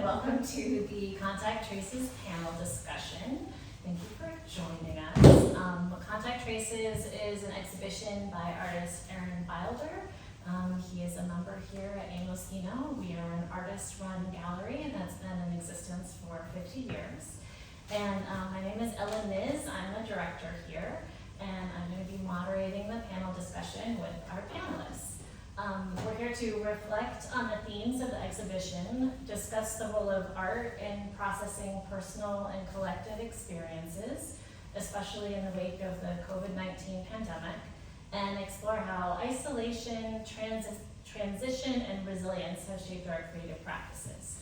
welcome to the Contact Traces panel discussion. Thank you for joining us. Contact Traces is an exhibition by artist Aaron Wilder. He is a member here at Amos Eno. We are an artist-run gallery that's been in existence for 50 years. And my name is Ellen Niz. I'm a director here, and I'm going to be moderating the panel discussion with our panelists. We're here to reflect on the themes of the exhibition, discuss the role of art in processing personal and collective experiences, especially in the wake of the COVID-19 pandemic, and explore how isolation, transition, and resilience have shaped our creative practices.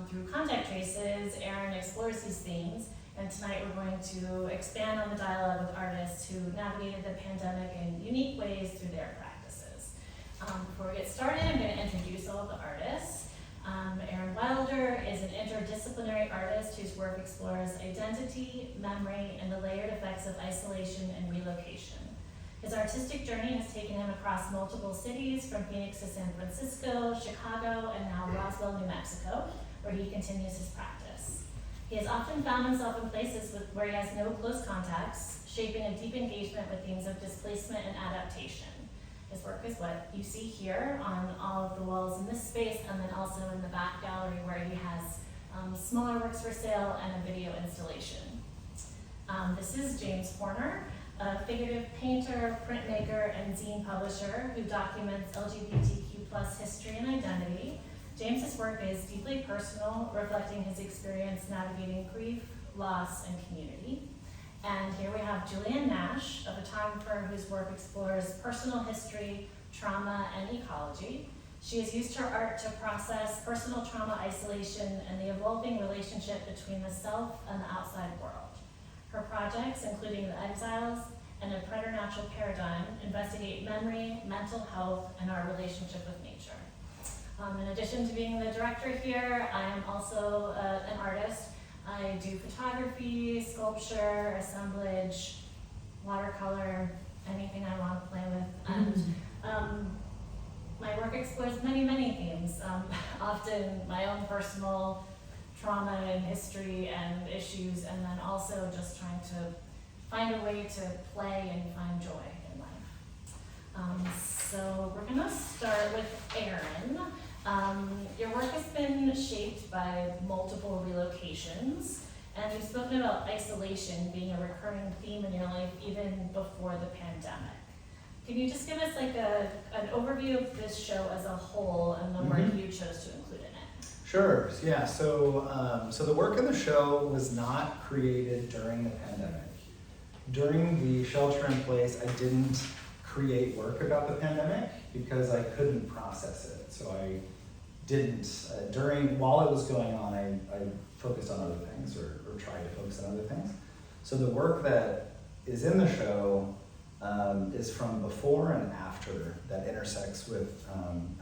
Through Contact Traces, Aaron explores these themes, and tonight we're going to expand on the dialogue with artists who navigated the pandemic in unique ways through their practices. Before we get started, I'm going to introduce all of the artists. Aaron Wilder is an interdisciplinary artist whose work explores identity, memory, and the layered effects of isolation and relocation. His artistic journey has taken him across multiple cities, from Phoenix to San Francisco, Chicago, and now Roswell, New Mexico, where he continues his practice. He has often found himself in places where he has no close contacts, shaping a deep engagement with themes of displacement and adaptation. His work is what you see here on all of the walls in this space, and then also in the back gallery where he has smaller works for sale and a video installation. This is James Horner, a figurative painter, printmaker, and zine publisher who documents LGBTQ+ history and identity. James's work is deeply personal, reflecting his experience navigating grief, loss, and community. And here we have Julianne Nash, a photographer whose work explores personal history, trauma, and ecology. She has used her art to process personal trauma, isolation, and the evolving relationship between the self and the outside world. Her projects, including The Exiles and A Preternatural Paradigm, investigate memory, mental health, and our relationship with nature. In addition to being the director here, I am also an artist. I do photography, sculpture, assemblage, watercolor, anything I want to play with. And my work explores many, many themes, often my own personal trauma and history and issues, and then also just trying to find a way to play and find joy in life. So we're going to start with Aaron. Your work has been shaped by multiple relocations, and you've spoken about isolation being a recurring theme in your life even before the pandemic. Can you just give us like an overview of this show as a whole and the work you chose to include in it? Sure, yeah, so the work in the show was not created during the pandemic. During the shelter in place, I didn't create work about the pandemic because I couldn't process it. So I didn't, while it was going on, I focused on other things or tried to focus on other things. So the work that is in the show is from before and after that intersects with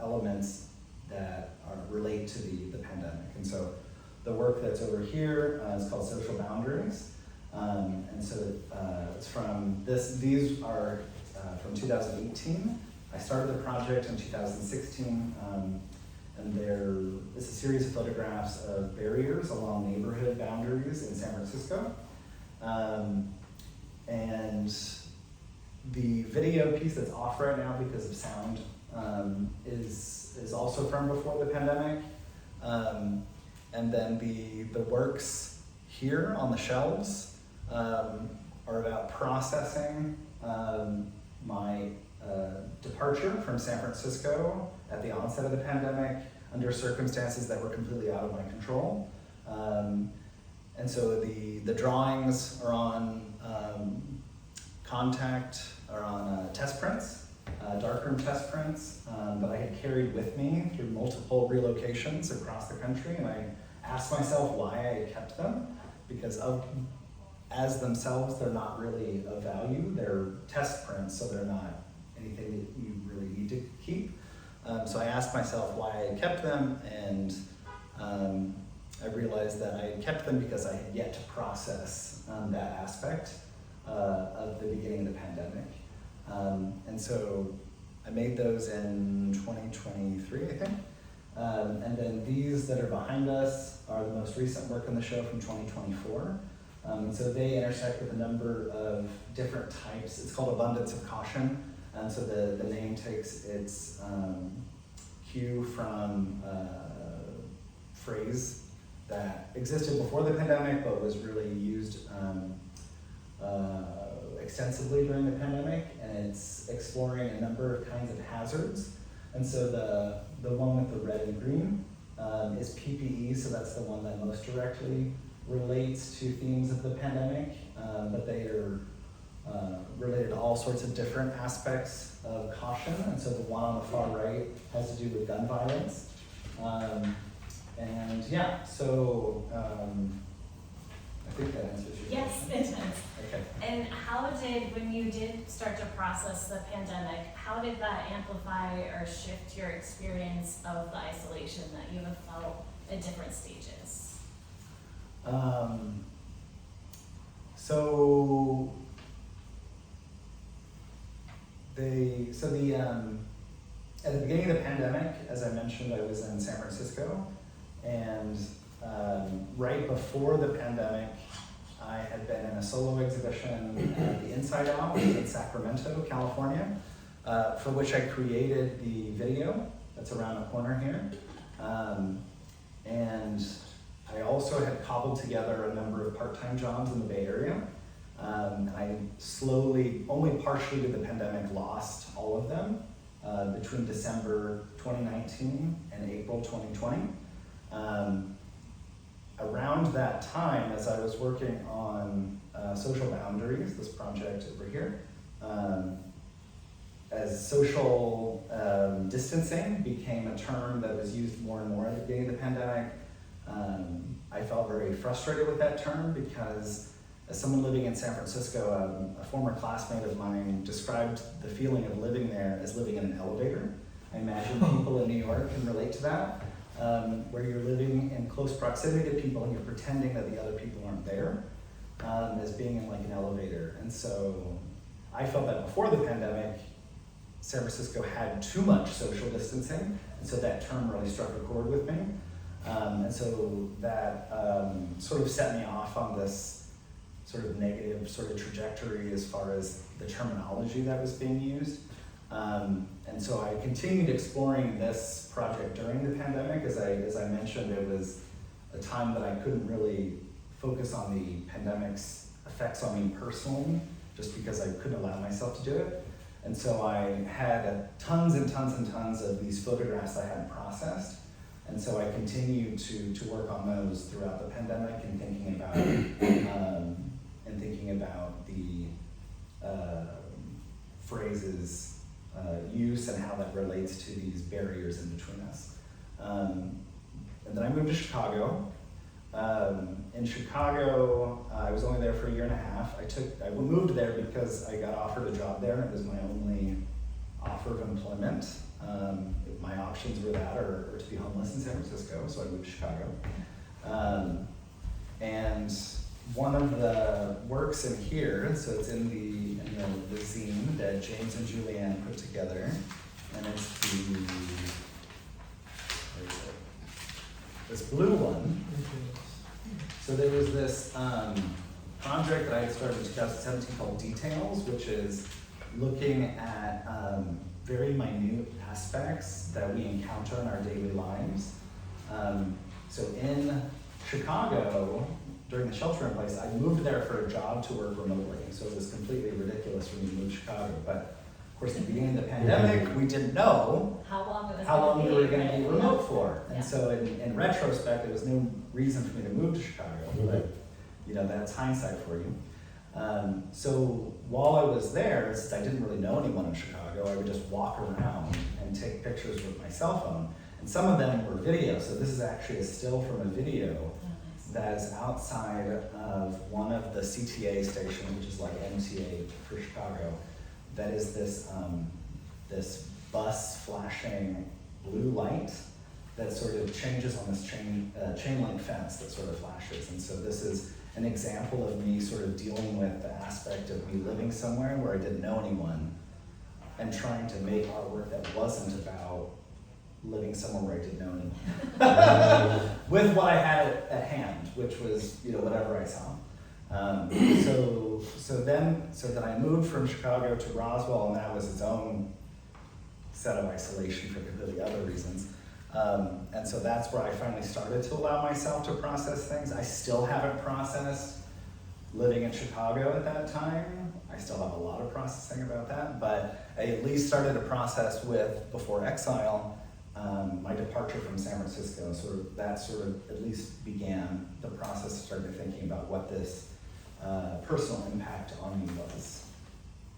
elements that relate to the pandemic. And so the work that's over here is called Social Boundaries. And so it's from these are from 2018. I started the project in 2016, and it's a series of photographs of barriers along neighborhood boundaries in San Francisco. And the video piece that's off right now because of sound is also from before the pandemic. And then the works here on the shelves are about processing my departure from San Francisco at the onset of the pandemic under circumstances that were completely out of my control. And so the drawings are on test prints, darkroom test prints that I had carried with me through multiple relocations across the country, and I asked myself why I had kept them, because as themselves, they're not really of value. They're test prints, so they're not anything that you really need to keep. So I asked myself why I had kept them, and I realized that I had kept them because I had yet to process that aspect of the beginning of the pandemic. And so I made those in 2023, I think. And then these that are behind us are the most recent work in the show from 2024. So they intersect with a number of different types. It's called Abundance of Caution. And so the name takes its cue from a phrase that existed before the pandemic, but was really used extensively during the pandemic. And it's exploring a number of kinds of hazards. And so the one with the red and green is PPE, so that's the one that most directly relates to themes of the pandemic, but they are related to all sorts of different aspects of caution. And so the one on the far right has to do with gun violence. And yeah, so I think that answers your Yes, question. it does. Okay. And when you did start to process the pandemic, how did that amplify or shift your experience of the isolation that you have felt at different stages? At the beginning of the pandemic, as I mentioned, I was in San Francisco, and right before the pandemic, I had been in a solo exhibition at the Inside Out in Sacramento, California, for which I created the video that's around the corner here. And I also had cobbled together a number of part-time jobs in the Bay Area. And I slowly, only partially due to the pandemic, lost all of them between December 2019 and April 2020. Around that time, as I was working on Social Boundaries, this project over here, as social distancing became a term that was used more and more at the beginning of the pandemic, I felt very frustrated with that term because as someone living in San Francisco, a former classmate of mine described the feeling of living there as living in an elevator. I imagine people in New York can relate to that, where you're living in close proximity to people and you're pretending that the other people aren't there, as being in like an elevator. And so I felt that before the pandemic, San Francisco had too much social distancing, and so that term really struck a chord with me. And so that sort of set me off on this sort of negative sort of trajectory as far as the terminology that was being used. And so I continued exploring this project during the pandemic. As I mentioned, it was a time that I couldn't really focus on the pandemic's effects on me personally, just because I couldn't allow myself to do it. And so I had tons and tons and tons of these photographs I hadn't processed. And so I continued to work on those throughout the pandemic and thinking about the phrases use and how that relates to these barriers in between us. And then I moved to Chicago. In Chicago, I was only there for a year and a half. I moved there because I got offered a job there, and it was my only offer of employment. My options were that or to be homeless in San Francisco, so I moved to Chicago. And one of the works in here, so it's in the zine that James and Julianne put together, and it's this blue one. So there was this project that I had started in 2017 called Details, which is looking at very minute aspects that we encounter in our daily lives. So in Chicago, during the shelter-in-place, I moved there for a job to work remotely. So it was completely ridiculous for me to move to Chicago. But of course, at the beginning of the pandemic, we didn't know how long we were going to be remote for. And so in retrospect, there was no reason for me to move to Chicago. But that's hindsight for you. So while I was there, since I didn't really know anyone in Chicago, I would just walk around and take pictures with my cell phone. And some of them were video. So this is actually a still from a video that is outside of one of the CTA stations, which is like MTA for Chicago. That is this bus flashing blue light that sort of changes on this chain link fence that sort of flashes. And so this is an example of me sort of dealing with the aspect of me living somewhere where I didn't know anyone and trying to make artwork that wasn't about living somewhere where I didn't know anyone. With what I had at hand, which was, whatever I saw. So then I moved from Chicago to Roswell, and that was its own set of isolation for completely other reasons. And so that's where I finally started to allow myself to process things. I still haven't processed living in Chicago at that time. I still have a lot of processing about that, but I at least started a process with, before exile, my departure from San Francisco. That at least began the process of starting thinking about what this personal impact on me was.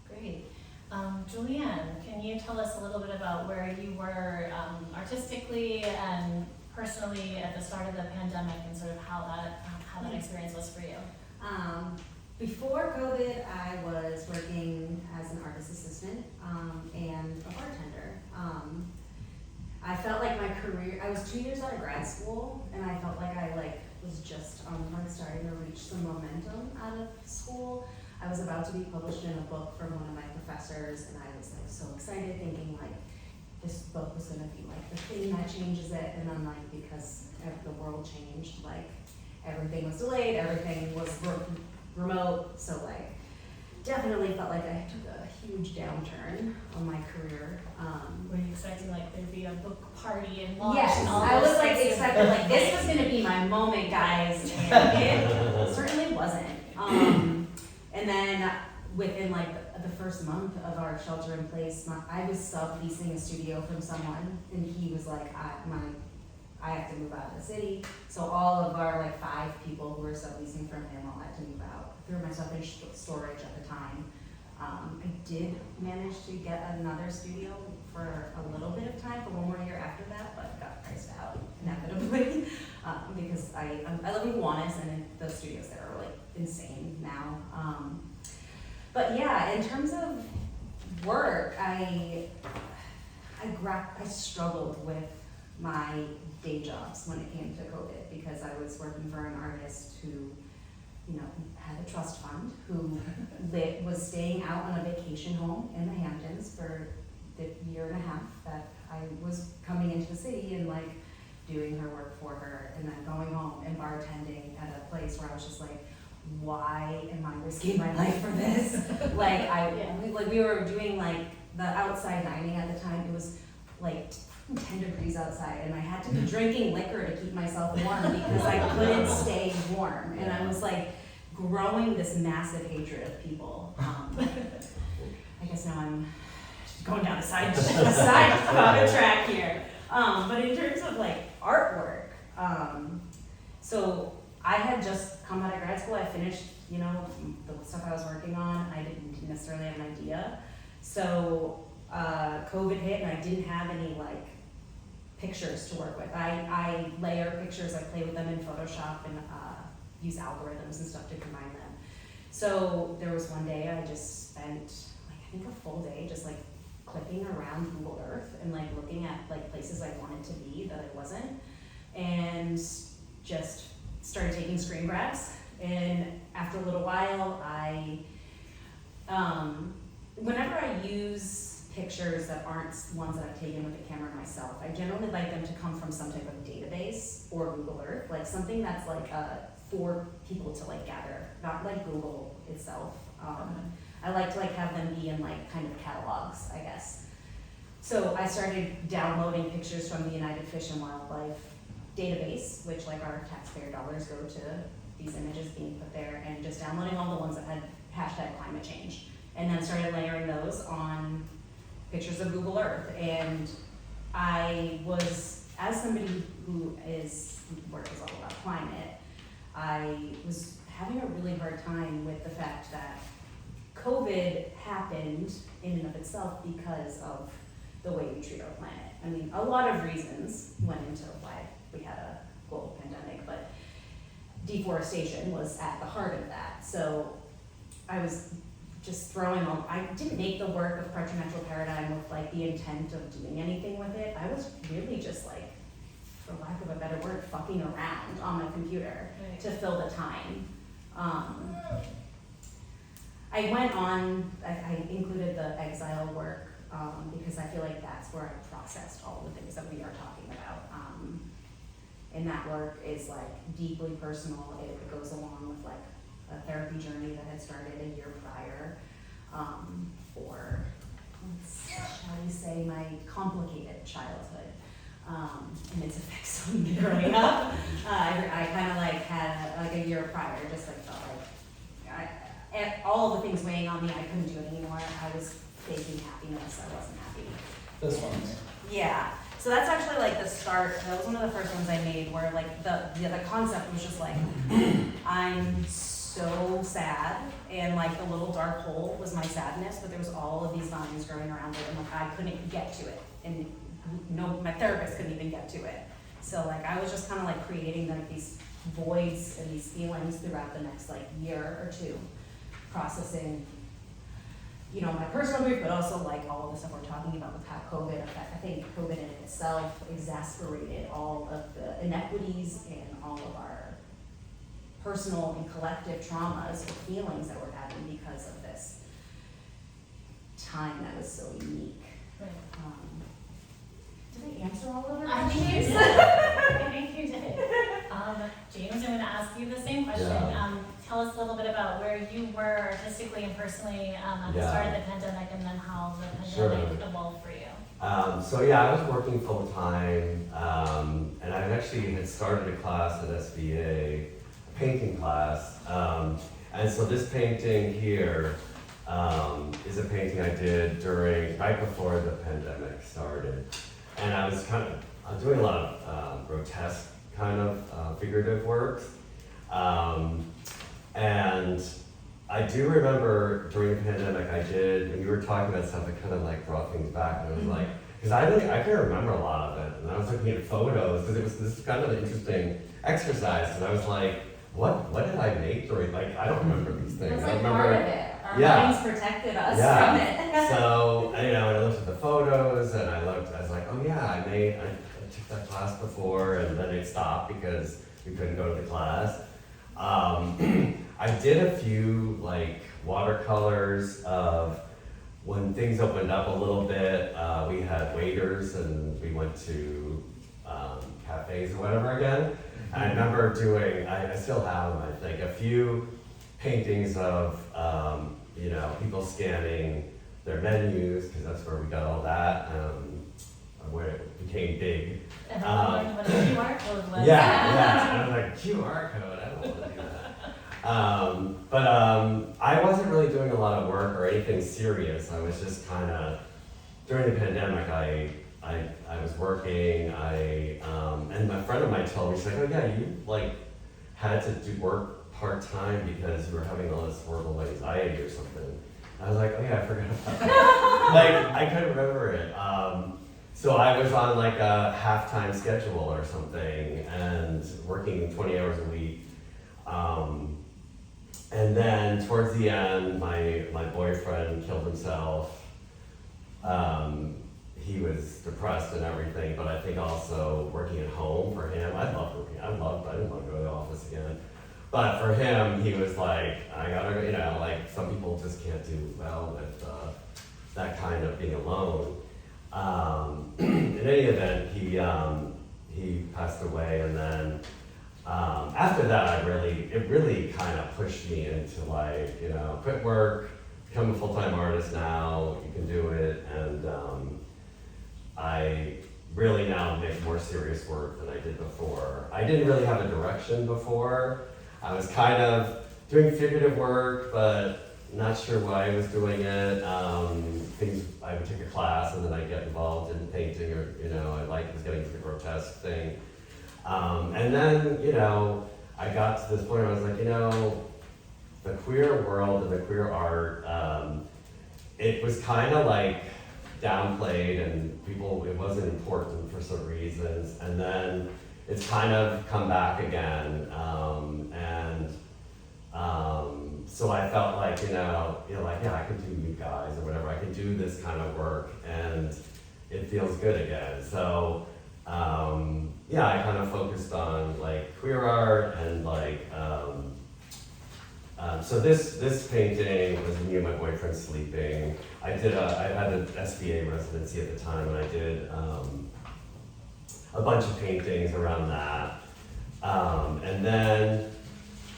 Great. Julianne, can you tell us a little bit about where you were artistically and personally at the start of the pandemic, and sort of how that experience was for you? Before COVID, I was working as an artist assistant and a bartender. I felt like my career, I was 2 years out of grad school, and I felt like I was just starting to reach some momentum out of school. I was about to be published in a book from one of my professors, and I was so excited, thinking this book was gonna be the thing that changes it. And then because the world changed, everything was delayed, everything was remote. So definitely felt like I took a huge downturn on my career. Were you expecting there'd be a book party and launch? Yes, and all I was those things? expecting this was gonna be my moment, guys, and it certainly wasn't. And then within the first month of our shelter in place, I was subleasing a studio from someone, and he was like, I have to move out of the city. So all of our 5 people who were subleasing from him all had to move out. I threw my stuff in storage at the time. I did manage to get another studio for a little bit of time, for 1 more year after that, but got priced out inevitably because I live in Juanes, and the studios there are insane now. But yeah, in terms of work, I struggled with my day jobs when it came to COVID, because I was working for an artist who, had a trust fund, who was staying out on a vacation home in the Hamptons for the year and a half that I was coming into the city and doing her work for her, and then going home and bartending at a place where I was just why am I risking my life for this? We were doing the outside dining at the time. It was 10 degrees outside, and I had to be drinking liquor to keep myself warm because I couldn't stay warm. And I was growing this massive hatred of people. I guess now I'm going down a side track here. But in terms of artwork, so I had just come out of grad school. I finished, the stuff I was working on. I didn't necessarily have an idea. So COVID hit, and I didn't have any pictures to work with. I layer pictures. I play with them in Photoshop and use algorithms and stuff to combine them. So there was one day I just spent I think a full day just clicking around Google Earth and looking at places I wanted to be that I wasn't, and just started taking screen grabs. And after a little while, whenever I use pictures that aren't ones that I've taken with the camera myself, I generally like them to come from some type of database or Google Earth, something that's for people to gather, not Google itself. I like to have them be in kind of catalogs, I guess. So I started downloading pictures from the United Fish and Wildlife database, which our taxpayer dollars go to these images being put there, and just downloading all the ones that had #climate change, and then started layering those on pictures of Google Earth. And I was, as somebody whose work is all about climate, I was having a really hard time with the fact that COVID happened in and of itself because of the way we treat our planet. I mean, a lot of reasons went into why we had a global pandemic, but deforestation was at the heart of that. So I was just I didn't make the work of Preternatural Paradigm with the intent of doing anything with it. I was really just for lack of a better word, fucking around on my computer to fill the time. I went on, I included the exile work because I feel like that's where I processed all the things that we are talking about. And that work is like deeply personal. It goes along with like a therapy journey that had started a year prior for, shall we say, my complicated childhood and its effects on me growing up. I kind of like had like a year prior, just like felt like all the things weighing on me, I couldn't do it anymore. I was faking happiness. I wasn't happy. This one. Yeah. So that's actually like the start. That was one of the first ones I made where like the concept was just like, I'm so sad, and like the little dark hole was my sadness, but there was all of these vines growing around it, and like I couldn't get to it, and no, my therapist couldn't even get to it. So like I was just kind of like creating like these voids and these feelings throughout the next like year or two, processing, you know, my personal grief, but also like all of the stuff we're talking about with how COVID, I think COVID in itself exasperated all of the inequities and all of our personal and collective traumas or feelings that we're having because of this time that was so unique. Right. Did I answer all of our I think you questions? did. I think you did. James, I'm going to ask you the same question. Yeah. Tell us a little bit about where you were artistically and personally at the start of the pandemic, and then how the pandemic evolved for you. So yeah, I was working full time, and I actually had started a class at SVA, a painting class, and so this painting here is a painting I did right before the pandemic started, and I was doing a lot of grotesque kind of figurative works. And I do remember during the pandemic when you were talking about stuff, it kind of like brought things back, and it was like, because I can't remember a lot of it, and I was looking at photos, because it was this kind of an interesting exercise, and I was like, what did I make during, like, I don't remember these things. That's I like remember, part of it. Our Yeah. minds protected us Yeah. from it. So, and I looked at the photos, and I was like, oh yeah, I took that class before, and then it stopped because we couldn't go to the class. I did a few like watercolors of when things opened up a little bit. We had waiters and we went to cafes or whatever again. And I remember doing, I still have them, I think, a few paintings of people scanning their menus, because that's where we got all that, where it became big. And I learned what a QR code was. Yeah. And I was like, QR code, I don't want to do that. But I wasn't really doing a lot of work or anything serious. I was just kind of, during the pandemic, I was working, and a friend of mine told me, she's like, oh yeah, you like had to do work part-time because you were having all this horrible anxiety or something. I was like, oh yeah, I forgot about that. Like, I couldn't remember it. So I was on like a half-time schedule or something and working 20 hours a week. And then towards the end, my boyfriend killed himself. He was depressed and everything, but I think also working at home for him, I didn't want to go to the office again. But for him, he was like, I gotta go, like some people just can't do well with that kind of being alone. In any event, he passed away, and then after that, it really kind of pushed me into like, quit work, become a full-time artist now, you can do it, and I really now make more serious work than I did before. I didn't really have a direction before. I was kind of doing figurative work, but not sure why I was doing it. I would take a class and then I'd get involved in painting, or I was getting to the grotesque thing. And then, I got to this point where I was like, the queer world and the queer art, it was kind of like downplayed, and it wasn't important for some reasons. And then it's kind of come back again. So I felt like, yeah, I can do you guys or whatever. I can do this kind of work, and it feels good again. So, I kind of focused on like queer art and like So this painting was me and my boyfriend sleeping. I had an SBA residency at the time, and I did a bunch of paintings around that. And then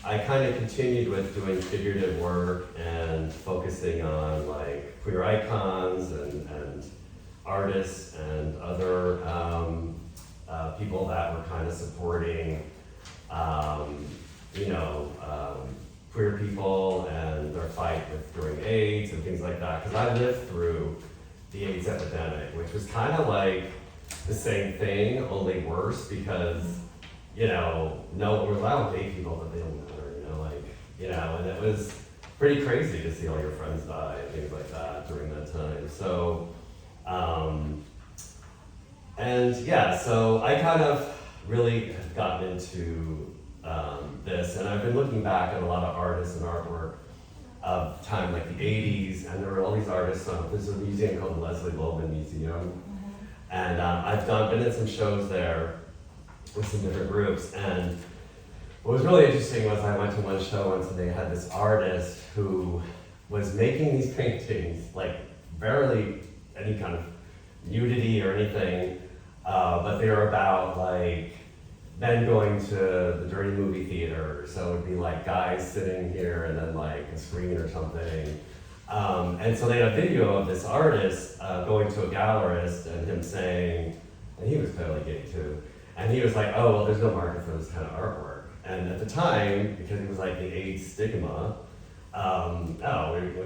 I kind of continued with doing figurative work and focusing on like queer icons and artists and other people that were kind of supporting, queer people and their fight during AIDS and things like that. Because I lived through the AIDS epidemic, which was kind of like the same thing, only worse because, no, we're allowed gay people, but they don't matter, and it was pretty crazy to see all your friends die and things like that during that time. So, so I kind of really have gotten into this, and I've been looking back at a lot of artists and artwork of time like the 80s, and there were all these artists. There's a museum called the Leslie Loman Museum, and I've been in some shows there with some different groups, and what was really interesting was I went to one show once and they had this artist who was making these paintings, like barely any kind of nudity or anything, but they were about like men going to the dirty movie theater. So it would be like guys sitting here and then like a screen or something. And so they had a video of this artist going to a gallerist and him saying, and he was totally gay too, and he was like, oh, well, there's no market for this kind of artwork. And at the time, because it was like the AIDS stigma, we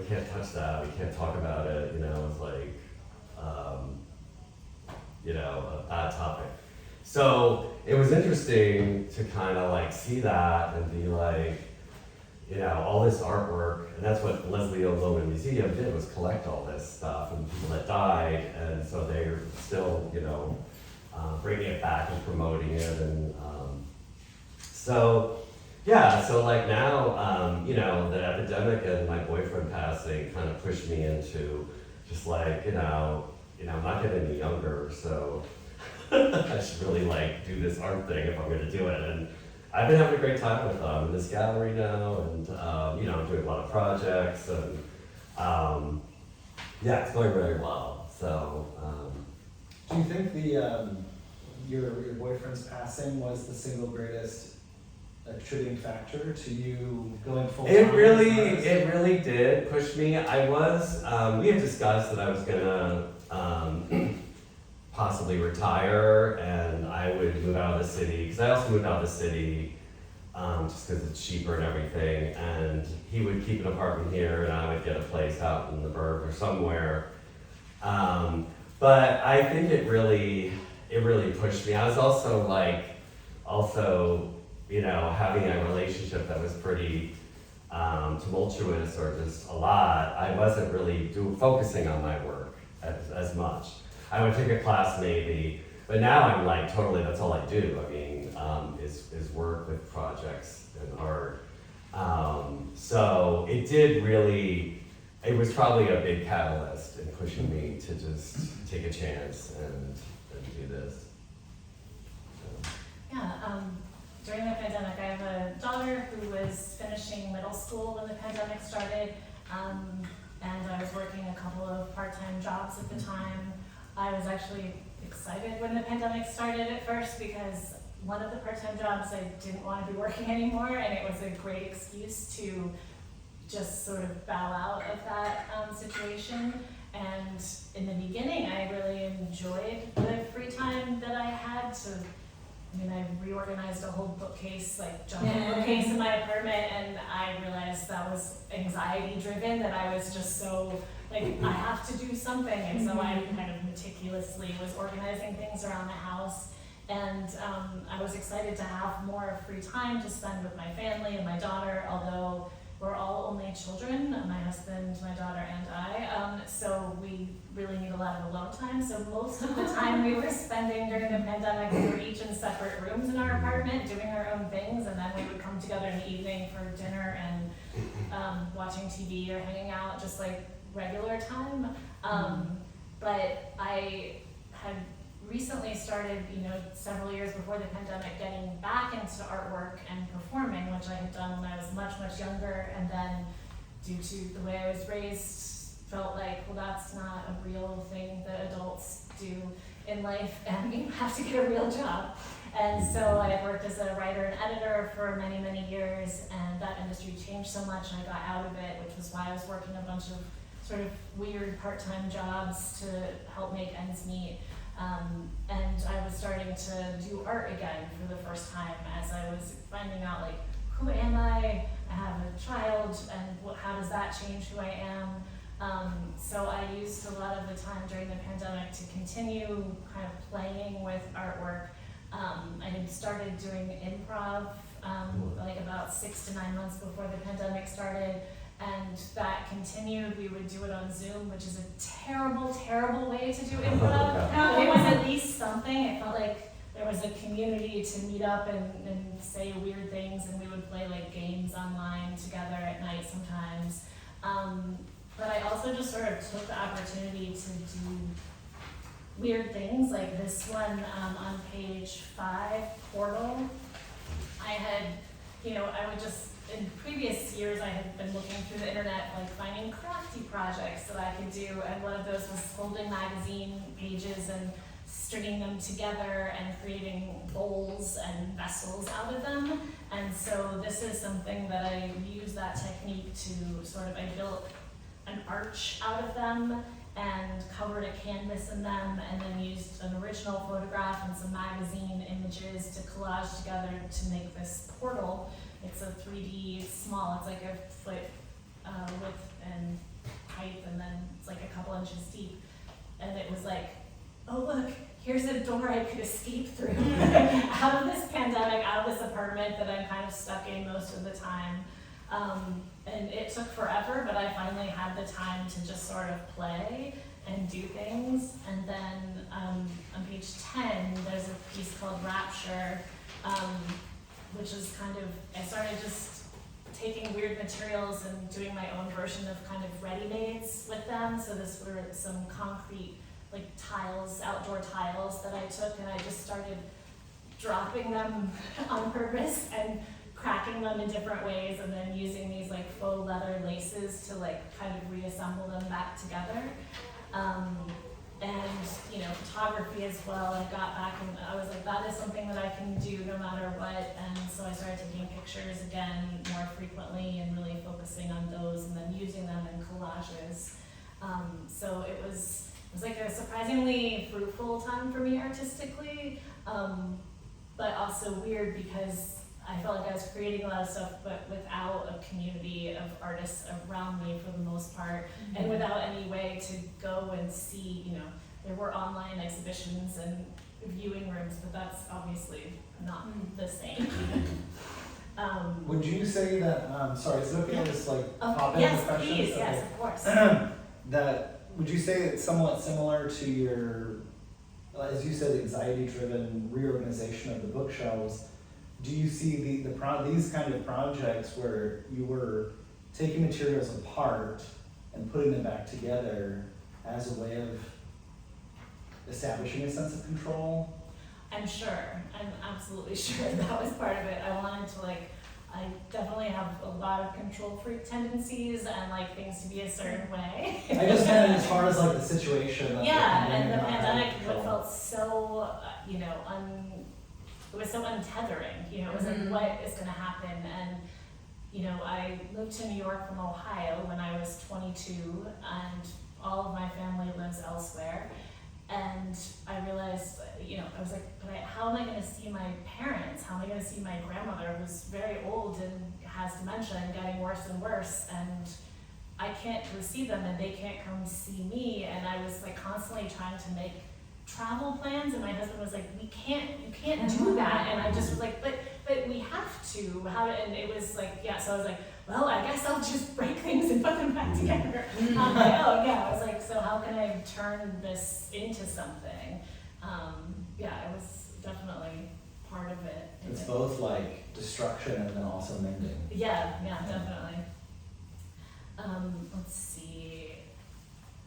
can't touch that, we can't talk about it, it was like, a bad topic. So it was interesting to kind of like see that and be like, all this artwork, and that's what Leslie Loman Museum did, was collect all this stuff and people that died, and so they're still, bringing it back and promoting it, and so like now, the epidemic and my boyfriend passing kind of pushed me into just like, I'm not getting any younger, so I should really like do this art thing if I'm gonna do it. And I've been having a great time with in this gallery now, and I'm doing a lot of projects, and it's going very well. So do you think your boyfriend's passing was the single greatest attributing factor to you going full time? It really did push me. I was, we had discussed that I was gonna possibly retire and I would move out of the city, because I also moved out of the city just because it's cheaper and everything, and he would keep an apartment here and I would get a place out in the burg or somewhere. But I think it really pushed me. I was also having a relationship that was pretty tumultuous or just a lot. I wasn't really focusing on my work as much. I would take a class maybe, but now I'm like totally, that's all I do. I mean, is work with projects and art. So it was probably a big catalyst in pushing me to just take a chance and do this. During the pandemic, I have a daughter who was finishing middle school when the pandemic started, and I was working a couple of part-time jobs at the time. I was actually excited when the pandemic started at first, because one of the part-time jobs I didn't want to be working anymore, and it was a great excuse to just sort of bow out of that situation. And in the beginning, I really enjoyed the free time that I had I reorganized a whole bookcase, like jumbo bookcase in my apartment, and I realized that was anxiety driven, that I was just so, I have to do something, and so I kind of meticulously was organizing things around the house, and I was excited to have more free time to spend with my family and my daughter, although we're all only children, my husband, my daughter, and I, so we really need a lot of alone time. So most of the time we were spending during the pandemic, we were each in separate rooms in our apartment doing our own things, and then we would come together in the evening for dinner and watching TV or hanging out, just like regular time. But I had recently started, several years before the pandemic, getting back into artwork and performing, which I had done when I was much, much younger, and then due to the way I was raised, felt like, well, that's not a real thing that adults do in life, and you have to get a real job. And so I worked as a writer and editor for many, many years, and that industry changed so much, and I got out of it, which was why I was working a bunch of sort of weird part-time jobs to help make ends meet. And I was starting to do art again for the first time as I was finding out, like, who am I? I have a child, and how does that change who I am? So I used a lot of the time during the pandemic to continue kind of playing with artwork. I had started doing improv like about 6 to 9 months before the pandemic started, and that continued. We would do it on Zoom, which is a terrible, terrible way to do improv. But it was at least something. It felt like there was a community to meet up and say weird things, and we would play like games online together at night sometimes. But I also just sort of took the opportunity to do weird things, like this one on page 5, Portal. I had, I would just, in previous years, I had been looking through the internet, like finding crafty projects that I could do, and one of those was folding magazine pages and stringing them together and creating bowls and vessels out of them. And so this is something that I use that technique to I built an arch out of them and covered a canvas in them, and then used an original photograph and some magazine images to collage together to make this portal. It's a 3D small, it's like a foot width and height, and then it's like a couple inches deep. And it was like, oh look, here's a door I could escape through out of this pandemic, out of this apartment that I'm kind of stuck in most of the time. And it took forever, but I finally had the time to just sort of play and do things. And then on page 10, there's a piece called Rapture, which is I started just taking weird materials and doing my own version of kind of ready-mades with them. So this were some concrete, like tiles, outdoor tiles that I took, and I just started dropping them on purpose and cracking them in different ways, and then using these like faux leather laces to like kind of reassemble them back together. And photography as well. I got back and I was like, that is something that I can do no matter what. And so I started taking pictures again more frequently and really focusing on those, and then using them in collages. So it was like a surprisingly fruitful time for me artistically, but also weird because I felt like I was creating a lot of stuff, but without a community of artists around me for the most part, and without any way to go and see, there were online exhibitions and viewing rooms, but that's obviously not the same. Would you say that, sorry, is it okay to just pop in yes, the questions? please, Okay. yes, of course. Would you say it's somewhat similar to your, as you said, anxiety-driven reorganization of the bookshelves? Do you see these kind of projects where you were taking materials apart and putting them back together as a way of establishing a sense of control? I'm absolutely sure that was part of it. I wanted to I definitely have a lot of control freak tendencies and like things to be a certain way. I just meant as far as the situation. And the pandemic felt so, it was so untethering, it was like, what is gonna happen? And, I moved to New York from Ohio when I was 22, and all of my family lives elsewhere. And I realized, I was like, but how am I gonna see my parents? How am I gonna see my grandmother, who's very old and has dementia and getting worse and worse, and I can't see them and they can't come see me. And I was constantly trying to make travel plans, and my husband was like, you can't do that. And I just was like, but we have to. And it was so I was like, well, I guess I'll just break things and put them back together on my own. I was like, so how can I turn this into something? It was definitely part of it. It's both destruction and then also mending. Yeah, definitely. Let's see.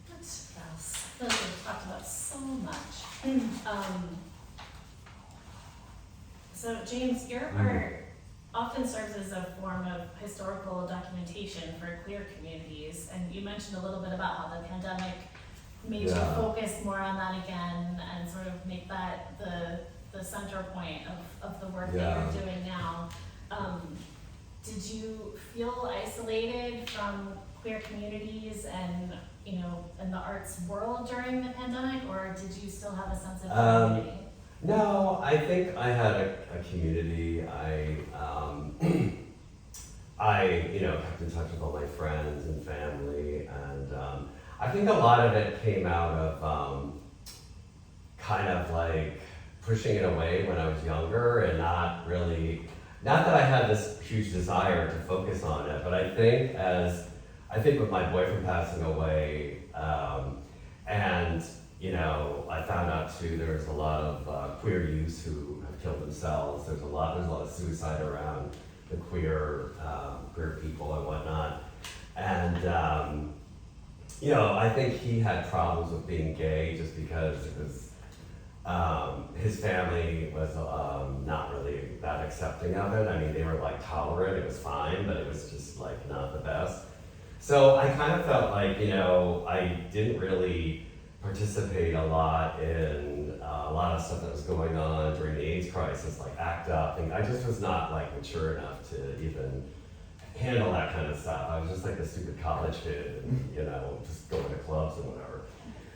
What else feel like we've talked about so much. So James, your art often serves as a form of historical documentation for queer communities, and you mentioned a little bit about how the pandemic made you focus more on that again and sort of make that the center point of the work that you're doing now. Did you feel isolated from queer communities and, you know, in the arts world during the pandemic, or did you still have a sense of community? No, I think I had a community. I you know, kept in touch with all my friends and family, and I think a lot of it came out of kind of like pushing it away when I was younger and not that I had this huge desire to focus on it, but I think with my boyfriend passing away, and you know, I found out too there's a lot of queer youths who have killed themselves. There's a lot of suicide around the queer people and whatnot. And you know, I think he had problems with being gay just because it was his family was not really that accepting of it. I mean, they were like tolerant, it was fine, but it was just like not the best. So I kind of felt like, you know, I didn't really participate a lot in a lot of stuff that was going on during the AIDS crisis, like ACT UP, and I just was not like mature enough to even handle that kind of stuff. I was just like a stupid college kid, and, you know, just going to clubs and whatever.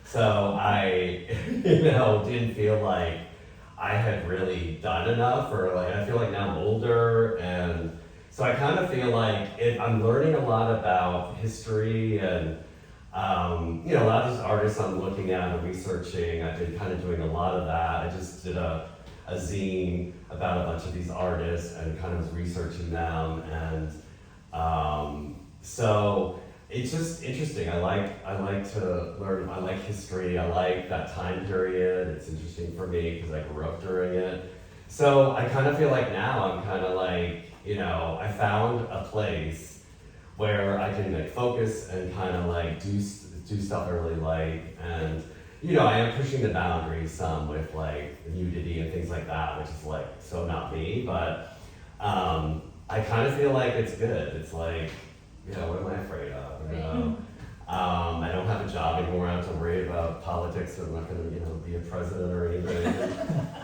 So I, you know, didn't feel like I had really done enough, or like, I feel like now I'm older, and so I kind of feel like I'm learning a lot about history and you know, a lot of these artists I'm looking at and researching. I've been kind of doing a lot of that. I just did a zine about a bunch of these artists and kind of was researching them, and so it's just interesting. I like to learn. I like history. I like that time period. It's interesting for me because I grew up during it. So I kind of feel like now I'm kind of like, you know, I found a place where I can like focus and kind of like do stuff I really like, and you know, I am pushing the boundaries some with like nudity and things like that, which is like so not me, but I kind of feel like it's good. It's like, you know, what am I afraid of? You know? I don't have a job anymore. I don't have to worry about politics. I'm not going to, you know, be a president or anything.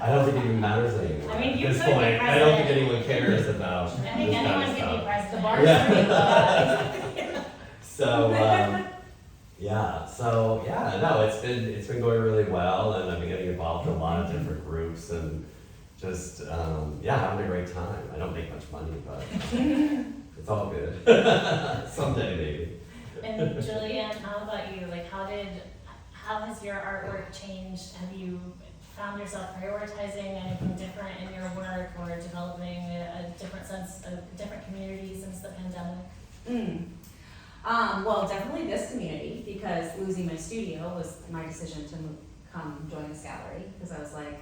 I don't think it even matters anymore. I mean, you at this could be point. I don't think anyone cares about I think this kind of anyone can stuff. be president. The bar's pretty low. So no, it's been going really well, and I've been getting involved in a lot of different groups, and just having a great time. I don't make much money, but it's all good. Someday maybe. And Julianne, how about you? Like, how has your artwork changed? Have you found yourself prioritizing anything different in your work, or developing a different sense of different communities since the pandemic? Well, definitely this community, because losing my studio was my decision to come join this gallery, because I was like,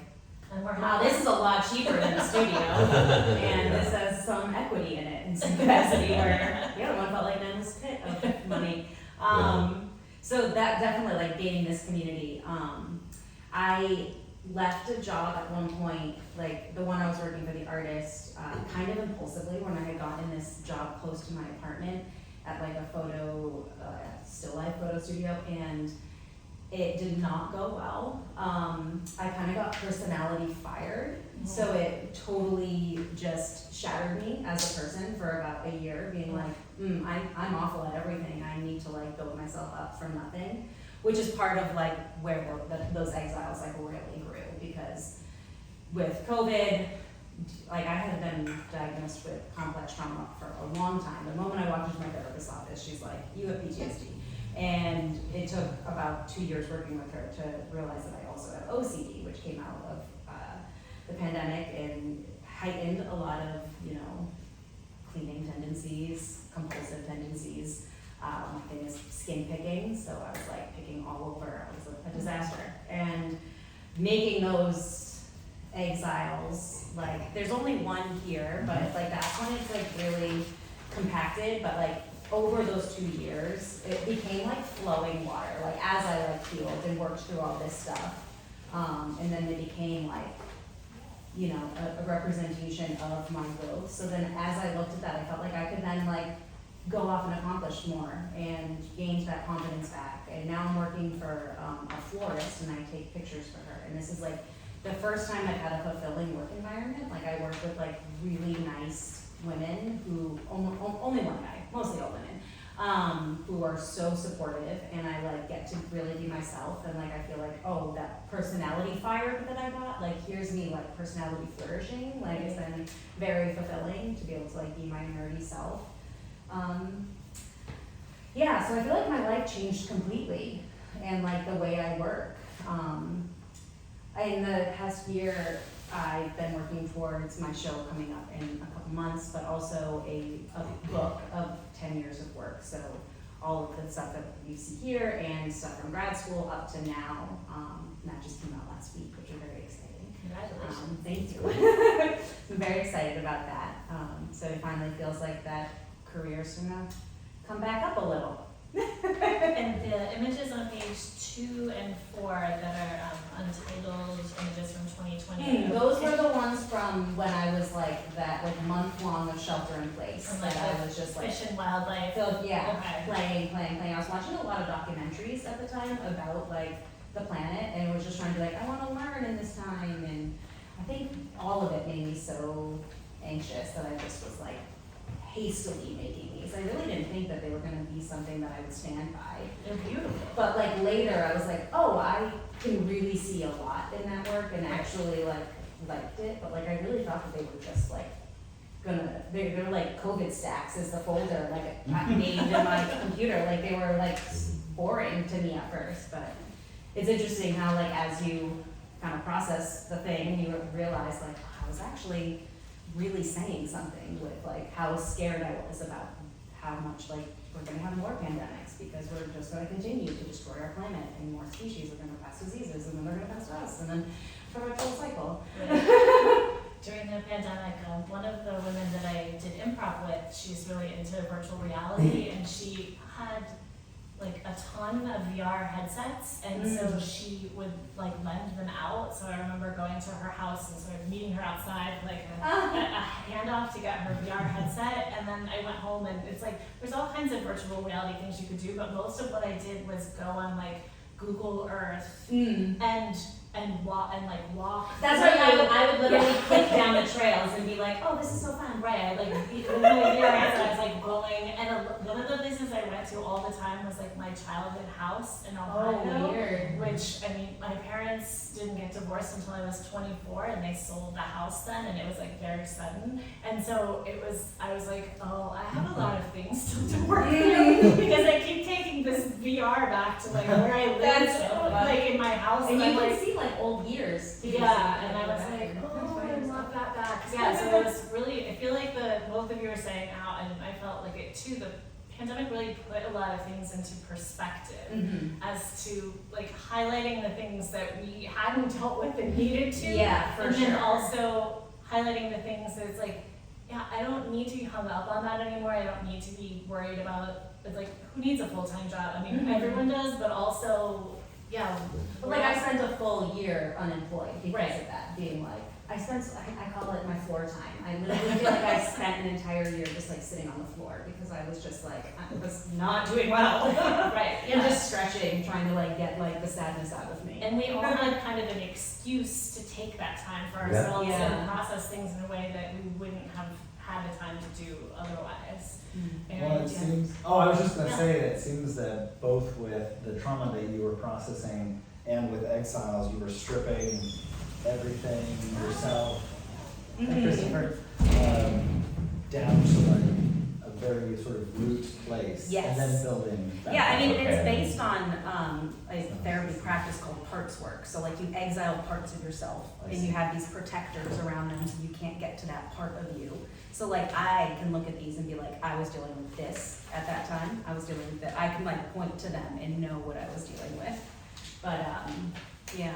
And we're wow, this is a lot cheaper than the studio, and this has some equity in it in some capacity where the other one felt like an endless pit of money. So that definitely, like, gaining this community. I left a job at one point, like the one I was working for the artist, kind of impulsively when I had gotten this job close to my apartment at like a still life photo studio, and it did not go well. I kind of got personality fired, so it totally just shattered me as a person for about a year, being like, I'm awful at everything. I need to like build myself up from nothing, which is part of like where those exiles like really grew, because with COVID, like I had been diagnosed with complex trauma for a long time. The moment I walked into my therapist's office, she's like, you have PTSD. And it took about 2 years working with her to realize that I also have OCD, which came out of the pandemic and heightened a lot of, you know, cleaning tendencies, compulsive tendencies. My thing is skin picking, so I was like picking all over. I was a disaster. And making those exiles, like there's only one here, but like that's when it's like really compacted, but like over those 2 years, it became like flowing water, like as I like healed and worked through all this stuff. And then it became like, you know, a representation of my growth. So then as I looked at that, I felt like I could then like go off and accomplish more and gain that confidence back. And now I'm working for a florist and I take pictures for her. And this is like the first time I've had a fulfilling work environment. Like I work with like really nice women who, only one guy, mostly all women, who are so supportive, and I like get to really be myself, and like I feel like, oh, that personality fire that I got, like here's me like personality flourishing, like it's been very fulfilling to be able to like be my nerdy self. Yeah, so I feel like my life changed completely, and like the way I work. In the past year, I've been working towards my show coming up in a couple months, but also a book of 10 years of work. So all of the stuff that you see here and stuff from grad school up to now, that just came out last week, which is very exciting. Congratulations. Thank you. I'm very excited about that. So it finally feels like that career's gonna come back up a little. And the images on page 2 and 4 that are untitled images from 2020. Those were the ones from when I was like that like month long of shelter in place. From, like, that I was just like Fish and wildlife. so yeah, Okay. playing. I was watching a lot of documentaries at the time about like the planet, and was just trying to be like, I want to learn in this time, and I think all of it made me so anxious that I just was like hastily making these. I really didn't think that they were going to be something that I would stand by. They're beautiful. But like later, I was like, oh, I can really see a lot in that work, and actually like liked it. But like I really thought that they were just like they're like COVID stacks is the folder like named in my computer. Like they were like boring to me at first, but it's interesting how like as you kind of process the thing, you realize like I was actually really saying something with like how scared I was about how much like we're gonna have more pandemics because we're just gonna continue to destroy our planet, and more species are gonna pass diseases, and then they're gonna pass to us, and then perpetual cycle. During the pandemic, one of the women that I did improv with, she's really into virtual reality, and she had like a ton of VR headsets, and so she would like lend them out. So I remember going to her house and sort of meeting her outside, like a handoff to get her VR headset, and then I went home, and it's like there's all kinds of virtual reality things you could do, but most of what I did was go on like Google Earth and walk. That's why I would literally click down the trails and be like, oh, this is so fun. Right, I like with my VR headset, I was like going, and one of the places I went to all the time was like my childhood house in Ohio. Weird. Which, I mean, my parents didn't get divorced until I was 24, and they sold the house then, and it was like very sudden. And so I was like, oh, I have a lot of things still to work through because I keep taking this VR back to like where I live, That's so funny. like in my house. And I'm you like, can see like old years. yeah, and I was like, oh, I want that back. Yeah, so it was really, I feel like both of you were saying out, and I felt like it too, the pandemic really put a lot of things into perspective as to like highlighting the things that we hadn't dealt with and needed to. Yeah, for and sure. then also highlighting the things that it's like, yeah, I don't need to be hung up on that anymore. I don't need to be worried about, it's like, who needs a full-time job? I mean, everyone does, but also, yeah. But like I spent a full year unemployed because Right. of that, being like, I call it my floor time. I literally feel like I spent an entire year just like sitting on the floor because I was just like, I was not doing well. Right, And just stretching, trying to like get like the sadness out of me. And we all had kind of an excuse to take that time for Yeah. ourselves Yeah. and process things in a way that we wouldn't have had the time to do otherwise. And, Well, it yeah. seems, I was just gonna Yeah. say that it seems that both with the trauma that you were processing and with exiles, you were stripping everything yourself, and Christopher, down to like a very sort of root place. Yes. And then building back Yeah, I mean, up. it's based on a therapy practice called parts work. So like you exile parts of yourself I and see. you have these protectors around them so you can't get to that part of you. So like I can look at these and be like, I was dealing with this at that time. I was dealing with that. I can like point to them and know what I was dealing with. But yeah.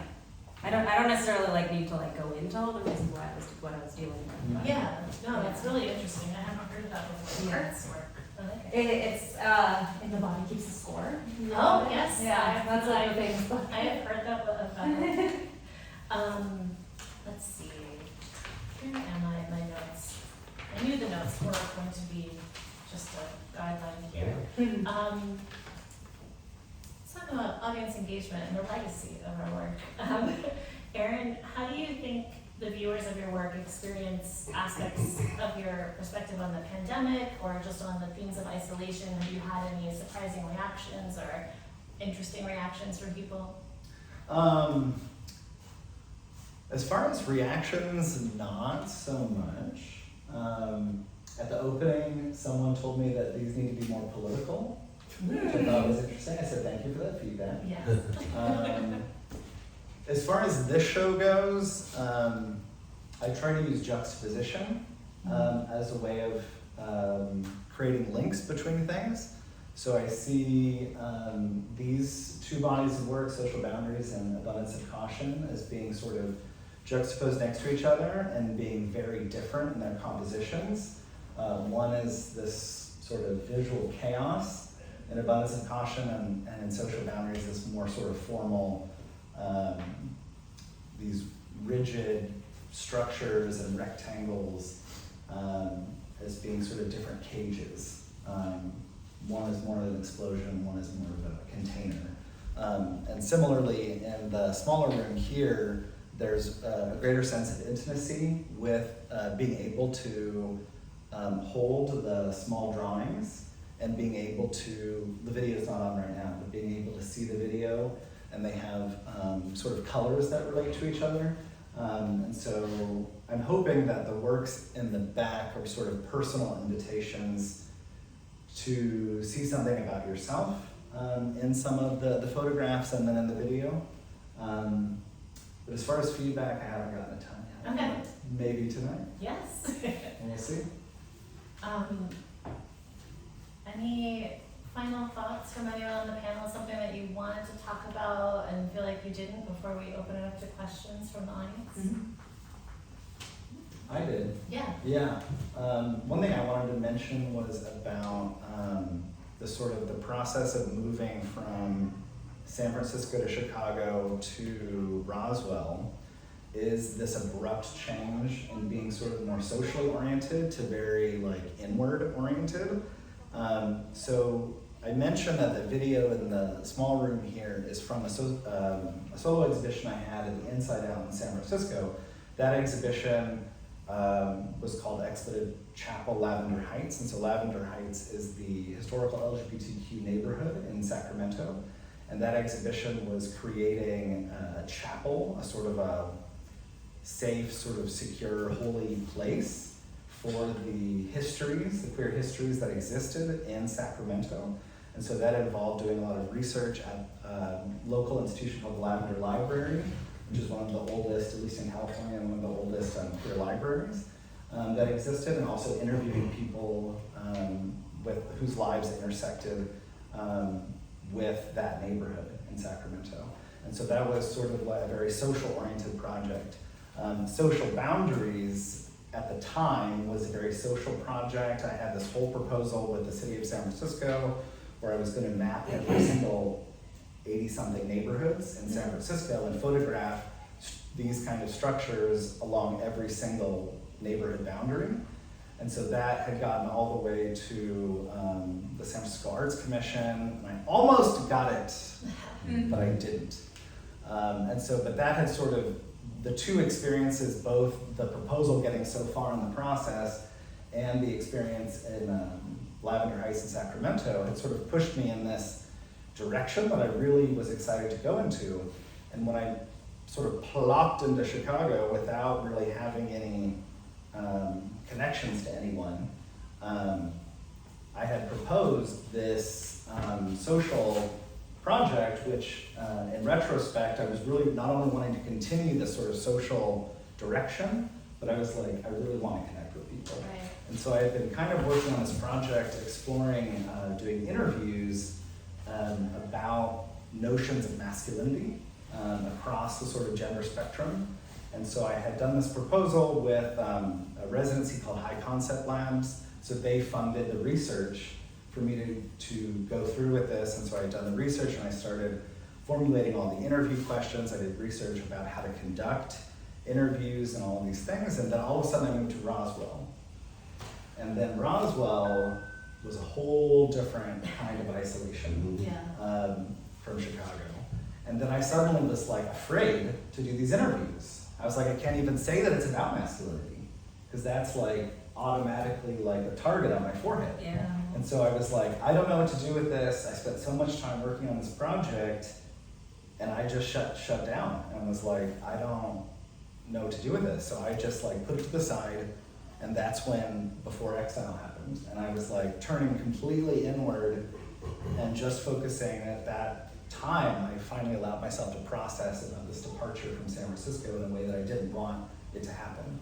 I don't necessarily like need to like go into all the reasons why what I was dealing with. But Yeah, no, it's really interesting. I haven't heard that before. Yeah. Parts work. Okay. It's in the body keeps a score. Oh, yes. Yeah, that's one of the I things. I have heard that about. Let's see. Where am I in my notes? I knew the notes were going to be just a guideline here. Let's talk about audience engagement and the legacy of our work. Erin, how do you think the viewers of your work experience aspects of your perspective on the pandemic or just on the themes of isolation? Have you had any surprising reactions or interesting reactions from people? As far as reactions, not so much. At the opening, someone told me that these need to be more political, which I thought was interesting. I said, thank you for that feedback. Yes. As far as this show goes, I try to use juxtaposition as a way of creating links between things. So I see these two bodies of work, Social Boundaries and Abundance of Caution, as being sort of juxtaposed next to each other and being very different in their compositions. One is this sort of visual chaos in Abundance of Caution, and in Social Boundaries, this more sort of formal, these rigid structures and rectangles as being sort of different cages. One is more of an explosion, one is more of a container. And similarly, in the smaller room here, there's a greater sense of intimacy with being able to hold the small drawings and being able to, the video's not on right now, but being able to see the video, and they have sort of colors that relate to each other. And so I'm hoping that the works in the back are sort of personal invitations to see something about yourself in some of the photographs and then in the video. But as far as feedback, I haven't gotten a ton yet. Okay. Maybe tonight, Yes. and we'll see. Any final thoughts from anyone on the panel? Something that you wanted to talk about and feel like you didn't before we open it up to questions from the audience? I did. Yeah. Yeah. One thing I wanted to mention was about the sort of the process of moving from San Francisco to Chicago to Roswell is this abrupt change in being sort of more socially oriented to very like inward oriented. So I mentioned that the video in the small room here is from a solo exhibition I had at the Inside Out in San Francisco. That exhibition was called Expletive Chapel Lavender Heights, and so Lavender Heights is the historical LGBTQ neighborhood in Sacramento, and that exhibition was creating a chapel, a sort of a safe, sort of secure, holy place for the histories, the queer histories that existed in Sacramento. And so that involved doing a lot of research at a local institution called the Lavender Library, which is one of the oldest, at least in California, one of the oldest queer libraries that existed, and also interviewing people with whose lives intersected with that neighborhood in Sacramento. And so that was sort of a very social-oriented project. Social Boundaries at the time was a very social project. I had this whole proposal with the city of San Francisco where I was going to map every single 80-something neighborhoods in San Francisco and photograph these kind of structures along every single neighborhood boundary. And so that had gotten all the way to the San Francisco Arts Commission, and I almost got it, but I didn't. But that had sort of, the two experiences, both the proposal getting so far in the process and the experience in Lavender Heights in Sacramento, had sort of pushed me in this direction that I really was excited to go into. And when I sort of plopped into Chicago without really having any connections to anyone, I had proposed this social project, which in retrospect, I was really not only wanting to continue this sort of social direction, but I was like, I really want to connect with people. Right. And so I've been kind of working on this project, exploring, doing interviews about notions of masculinity across the sort of gender spectrum. And so I had done this proposal with a residency called High Concept Labs. So they funded the research for me to go through with this, and so I had done the research and I started formulating all the interview questions. I did research about how to conduct interviews and all of these things, and then all of a sudden I moved to Roswell. And then Roswell was a whole different kind of isolation Yeah. from Chicago. And then I suddenly was like afraid to do these interviews. I was like, I can't even say that it's about masculinity, because that's like automatically like a target on my forehead. Yeah. And so I was like, I don't know what to do with this. I spent so much time working on this project, and I just shut down and was like, I don't know what to do with this. So I just like put it to the side, and that's when Before Exile happened. And I was like turning completely inward and just focusing. At that time, I finally allowed myself to process about this departure from San Francisco in a way that I didn't want it to happen.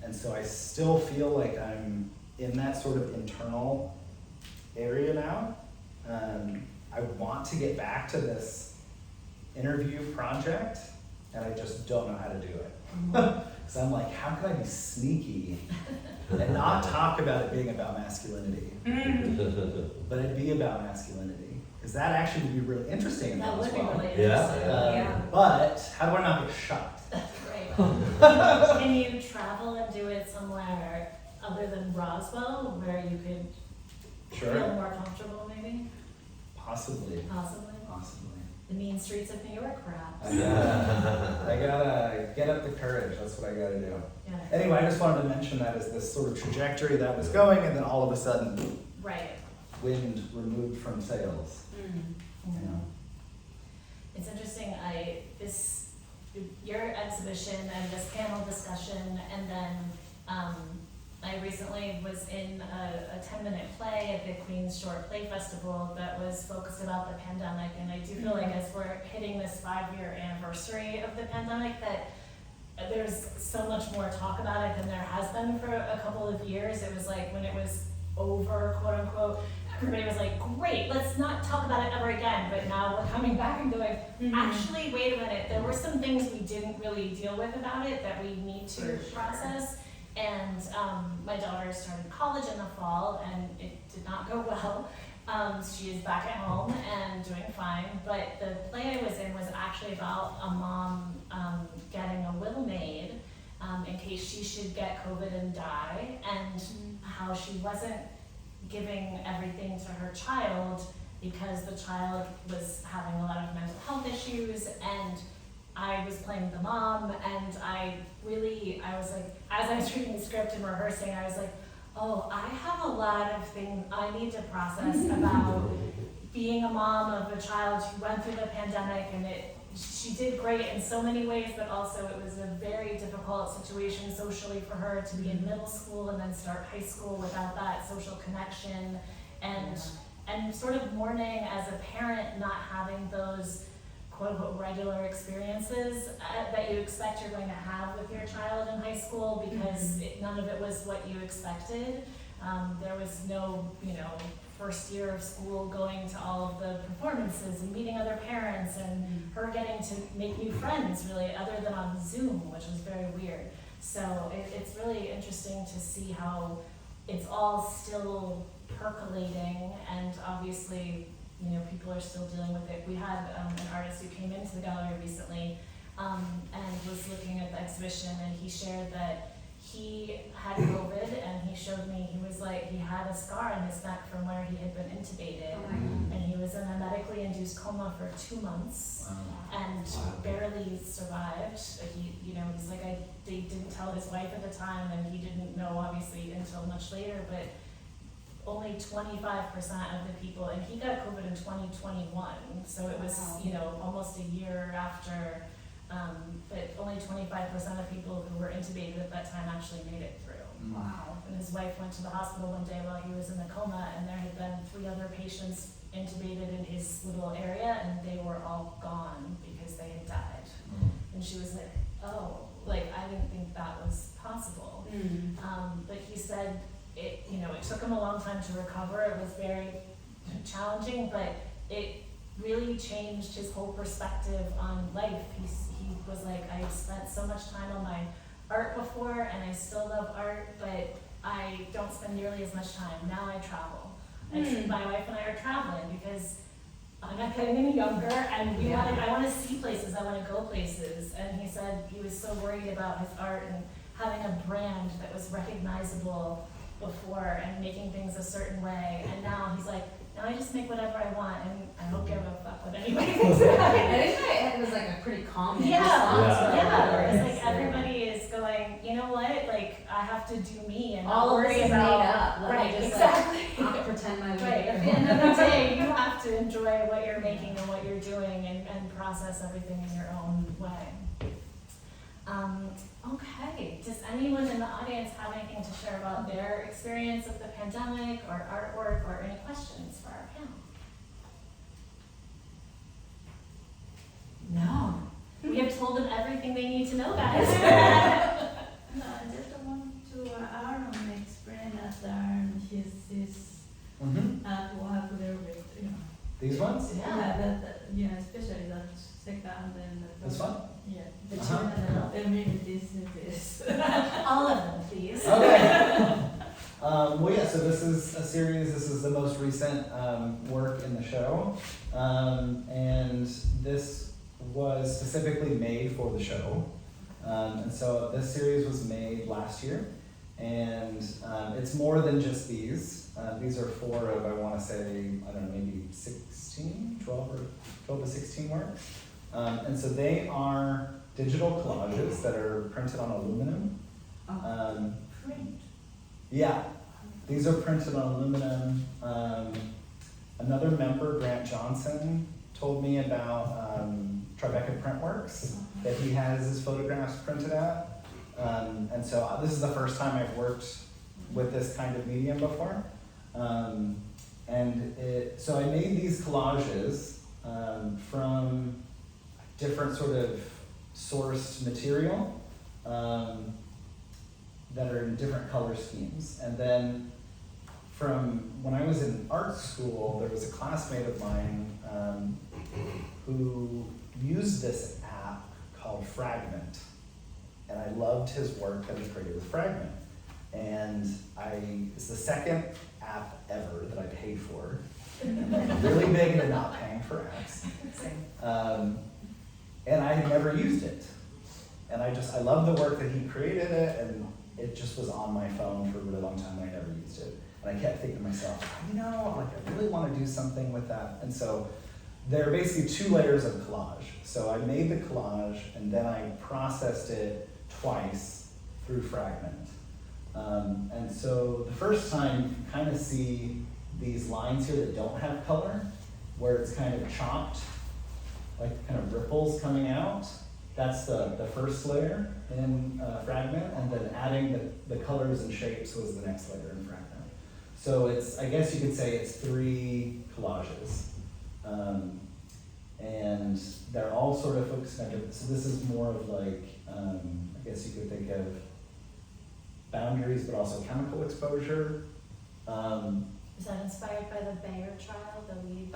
And so I still feel like I'm in that sort of internal area now. I want to get back to this interview project, and I just don't know how to do it. Because I'm like, how can I be sneaky and not talk about it being about masculinity, but it be about masculinity? Because that actually would be really interesting. That would be well. really Yeah. interesting. But how do I not get shot? Right. Can you travel and do it somewhere other than Roswell, where you could feel Sure. more comfortable, maybe? Possibly. Possibly. The mean streets of New York, perhaps. I gotta get up the courage. That's what I gotta do. Yeah. Anyway, I just wanted to mention that as this sort of trajectory that was going, and then all of a sudden, Right. wind removed from sails. You know. It's interesting, your exhibition and this panel discussion, and then I recently was in a 10-minute play at the Queen's Short Play Festival that was focused about the pandemic, and I do feel like as we're hitting this 5-year anniversary of the pandemic, that there's so much more talk about it than there has been for a couple of years. It was like when it was over, quote unquote, everybody was like, great, let's not talk about it ever again. But now we're coming back and going, actually, wait a minute, there were some things we didn't really deal with about it that we need to process. And my daughter started college in the fall, and it did not go well. She is back at home and doing fine, but the play I was in was actually about a mom getting a will made in case she should get COVID and die, and how she wasn't giving everything to her child because the child was having a lot of mental health issues, and I was playing the mom, and I was like, as I was reading the script and rehearsing, I was like, oh, I have a lot of things I need to process about being a mom of a child who went through the pandemic, and she did great in so many ways, but also it was a very difficult situation socially for her to be in middle school and then start high school without that social connection, and sort of mourning as a parent not having those quote-unquote regular experiences that you expect you're going to have with your child in high school, because none of it was what you expected. There was no, first year of school going to all of the performances and meeting other parents, and her getting to make new friends, really, other than on Zoom, which was very weird. So it's really interesting to see how it's all still percolating, and obviously people are still dealing with it. We had an artist who came into the gallery recently and was looking at the exhibition, and he shared that he had COVID, and he showed me, he had a scar in his neck from where he had been intubated, and he was in a medically induced coma for 2 months, and barely survived. He's like, they didn't tell his wife at the time, and he didn't know obviously until much later, but only 25% of the people, and he got COVID in 2021, so it was, almost a year after, but only 25% of people who were intubated at that time actually made it through. Wow. And his wife went to the hospital one day while he was in the coma, and there had been 3 other patients intubated in his little area, and they were all gone because they had died. And she was like, oh, I didn't think that was possible. But he said, it took him a long time to recover. It was very challenging, but it really changed his whole perspective on life. He was like, I spent so much time on my art before, and I still love art, but I don't spend nearly as much time. Now I travel. And my wife and I are traveling because I'm not getting any younger, and I want to see places, I want to go places. And he said he was so worried about his art and having a brand that was recognizable before and making things a certain way. And now he's like, now I just make whatever I want, and I don't give a fuck what anybody thinks about it. I think it was like a pretty calming Yeah, response. yeah. It's like everybody is going, you know what? Like I have to do me and not All of this worry is about. made up. Let Right, me just exactly. not pretend my way. Right. At the end of the day, you have to enjoy what you're making and what you're doing, and process everything in your own way. Okay. Does anyone in the audience have anything to share about their experience of the pandemic or artwork, or any questions for our panel? No. We have told them everything they need to know, guys. No, I just want to Aaron explain us Aaron his artwork a little bit, you know. These ones? Yeah. Yeah, especially that second and the This one? Yeah. The two in the middle. Then maybe this. All of them, please. Okay. Well, yeah, so this is a series, this is the most recent work in the show. And this was specifically made for the show. And so this series was made last year. And it's more than just these. These are 4 of, I want to say, I don't know, maybe 12 to 16 works. And so they are digital collages that are printed on aluminum. Print. Yeah, these are printed on aluminum. Another member, Grant Johnson, told me about Tribeca Printworks that he has his photographs printed at. And so this is the first time I've worked with this kind of medium before. So I made these collages from different sort of sourced material that are in different color schemes. And then from when I was in art school, there was a classmate of mine who used this app called Fragment. And I loved his work that he created with Fragment. And it's the second app ever that I paid for. I'm really big into not paying for apps. And I had never used it. And I loved the work that he created it, and it just was on my phone for a really long time, and I never used it. And I kept thinking to myself, I really want to do something with that. And so there are basically 2 layers of collage. So I made the collage, and then I processed it twice through Fragment. And so the first time you kind of see these lines here that don't have color, where it's kind of chopped, like kind of ripples coming out. That's the first layer in Fragment, and then adding the colors and shapes was the next layer in Fragment. So I guess you could say it's 3 collages. And they're all sort of focused on different, so this is more of like, I guess you could think of boundaries, but also chemical exposure. Is that inspired by the Bayer trial, the weed?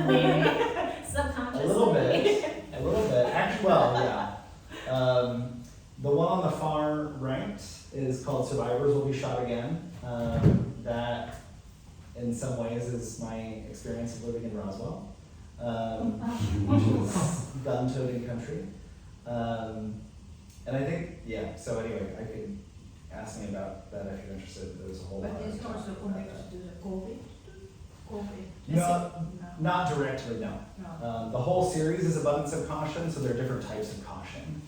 Maybe. Subconsciously. A little bit. Actually, well, yeah. The one on the far right is called Survivors Will Be Shot Again. That, in some ways, is my experience of living in Roswell, which is gun-toting country. And I think, yeah, so anyway, I could ask me about that if you're interested. There's a whole lot But of it's talk also about connected that. to the COVID. No, not directly, no. No. The whole series is abundance of caution, so there are different types of caution.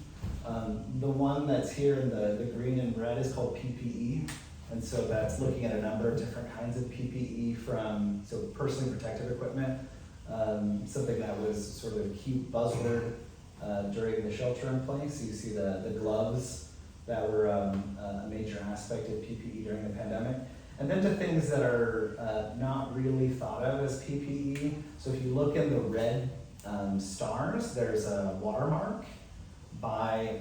The one that's here in the green and red is called PPE, and so that's looking at a number of different kinds of PPE from, so personally protective equipment, something that was sort of a cute buzzword during the shelter in place. You see the gloves that were a major aspect of PPE during the pandemic. And then to things that are not really thought of as PPE. So if you look in the red stars, there's a watermark by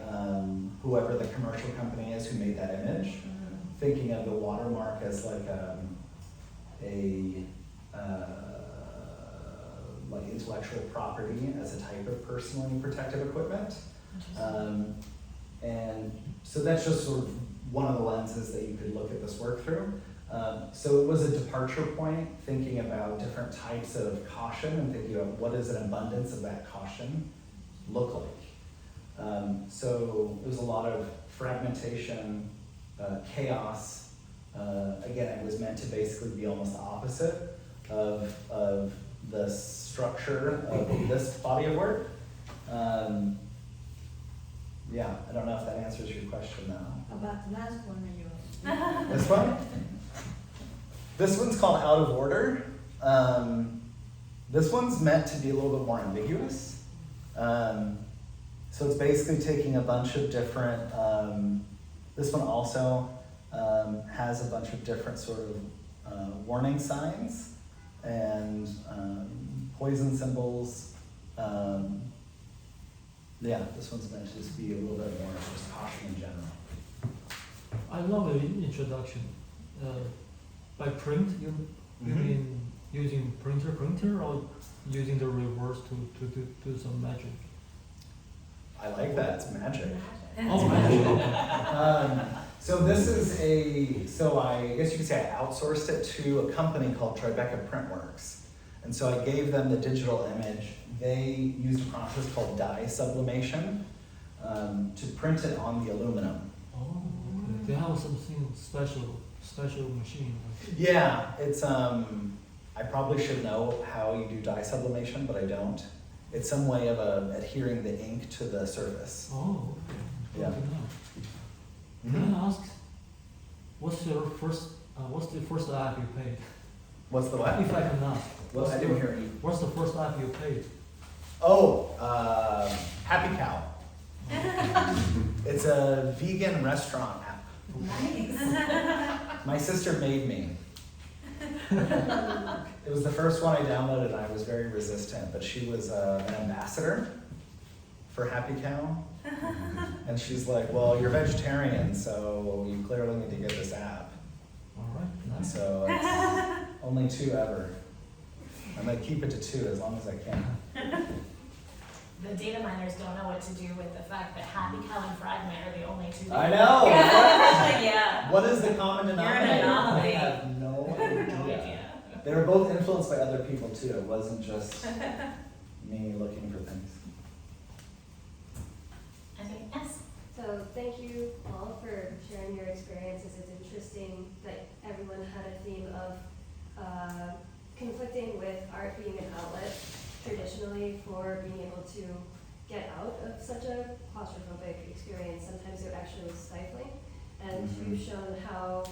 whoever the commercial company is who made that image. Thinking of the watermark as like like intellectual property as a type of personally protective equipment. And so that's just sort of one of the lenses that you could look at this work through. So it was a departure point, thinking about different types of caution and thinking of what does an abundance of that caution look like. So it was a lot of fragmentation, chaos. Again, it was meant to basically be almost the opposite of the structure of this body of work. Yeah, I don't know if that answers your question though. About the last one, you. This one? This one's called Out of Order. This one's meant to be a little bit more ambiguous. So it's basically taking a bunch of different, this one also has a bunch of different sort of warning signs and poison symbols. Yeah, this one's meant to just be a little bit more just caution in general. I love the introduction. By print, you mean using printer or using the reverse to do some magic? I like that, it's magic. Oh, magic. So this is so I guess you could say I outsourced it to a company called Tribeca Printworks. And so I gave them the digital image. They used a process called dye sublimation to print it on the aluminum. Oh, okay. They have something special machine. Yeah, it's I probably should know how you do dye sublimation, but I don't. It's some way of adhering the ink to the surface. Oh, okay. Yeah. Good to know. Can I ask, what's the first app you paid? What's the what? If I can ask. Well, I didn't hear you. What's the first app you paid? Oh, Happy Cow. It's a vegan restaurant app. Nice. My sister made me. It was the first one I downloaded and I was very resistant, but she was an ambassador for Happy Cow. And she's like, well, you're vegetarian, so you clearly need to get this app. All right. And Nice. so it's only 2 ever. I'm gonna keep it to 2 as long as I can. The data miners don't know what to do with the fact that Happy Cow and Fragment are the only two. I know! Yeah. What is the common denominator? You're an anomaly. I have no idea. No idea. They were both influenced by other people too. It wasn't just me looking for things. Anything else? So thank you all for sharing your experiences. It's interesting that everyone had a theme of conflicting with art being an outlet traditionally for being able to get out of such a claustrophobic experience. Sometimes it actually was stifling. And you've shown how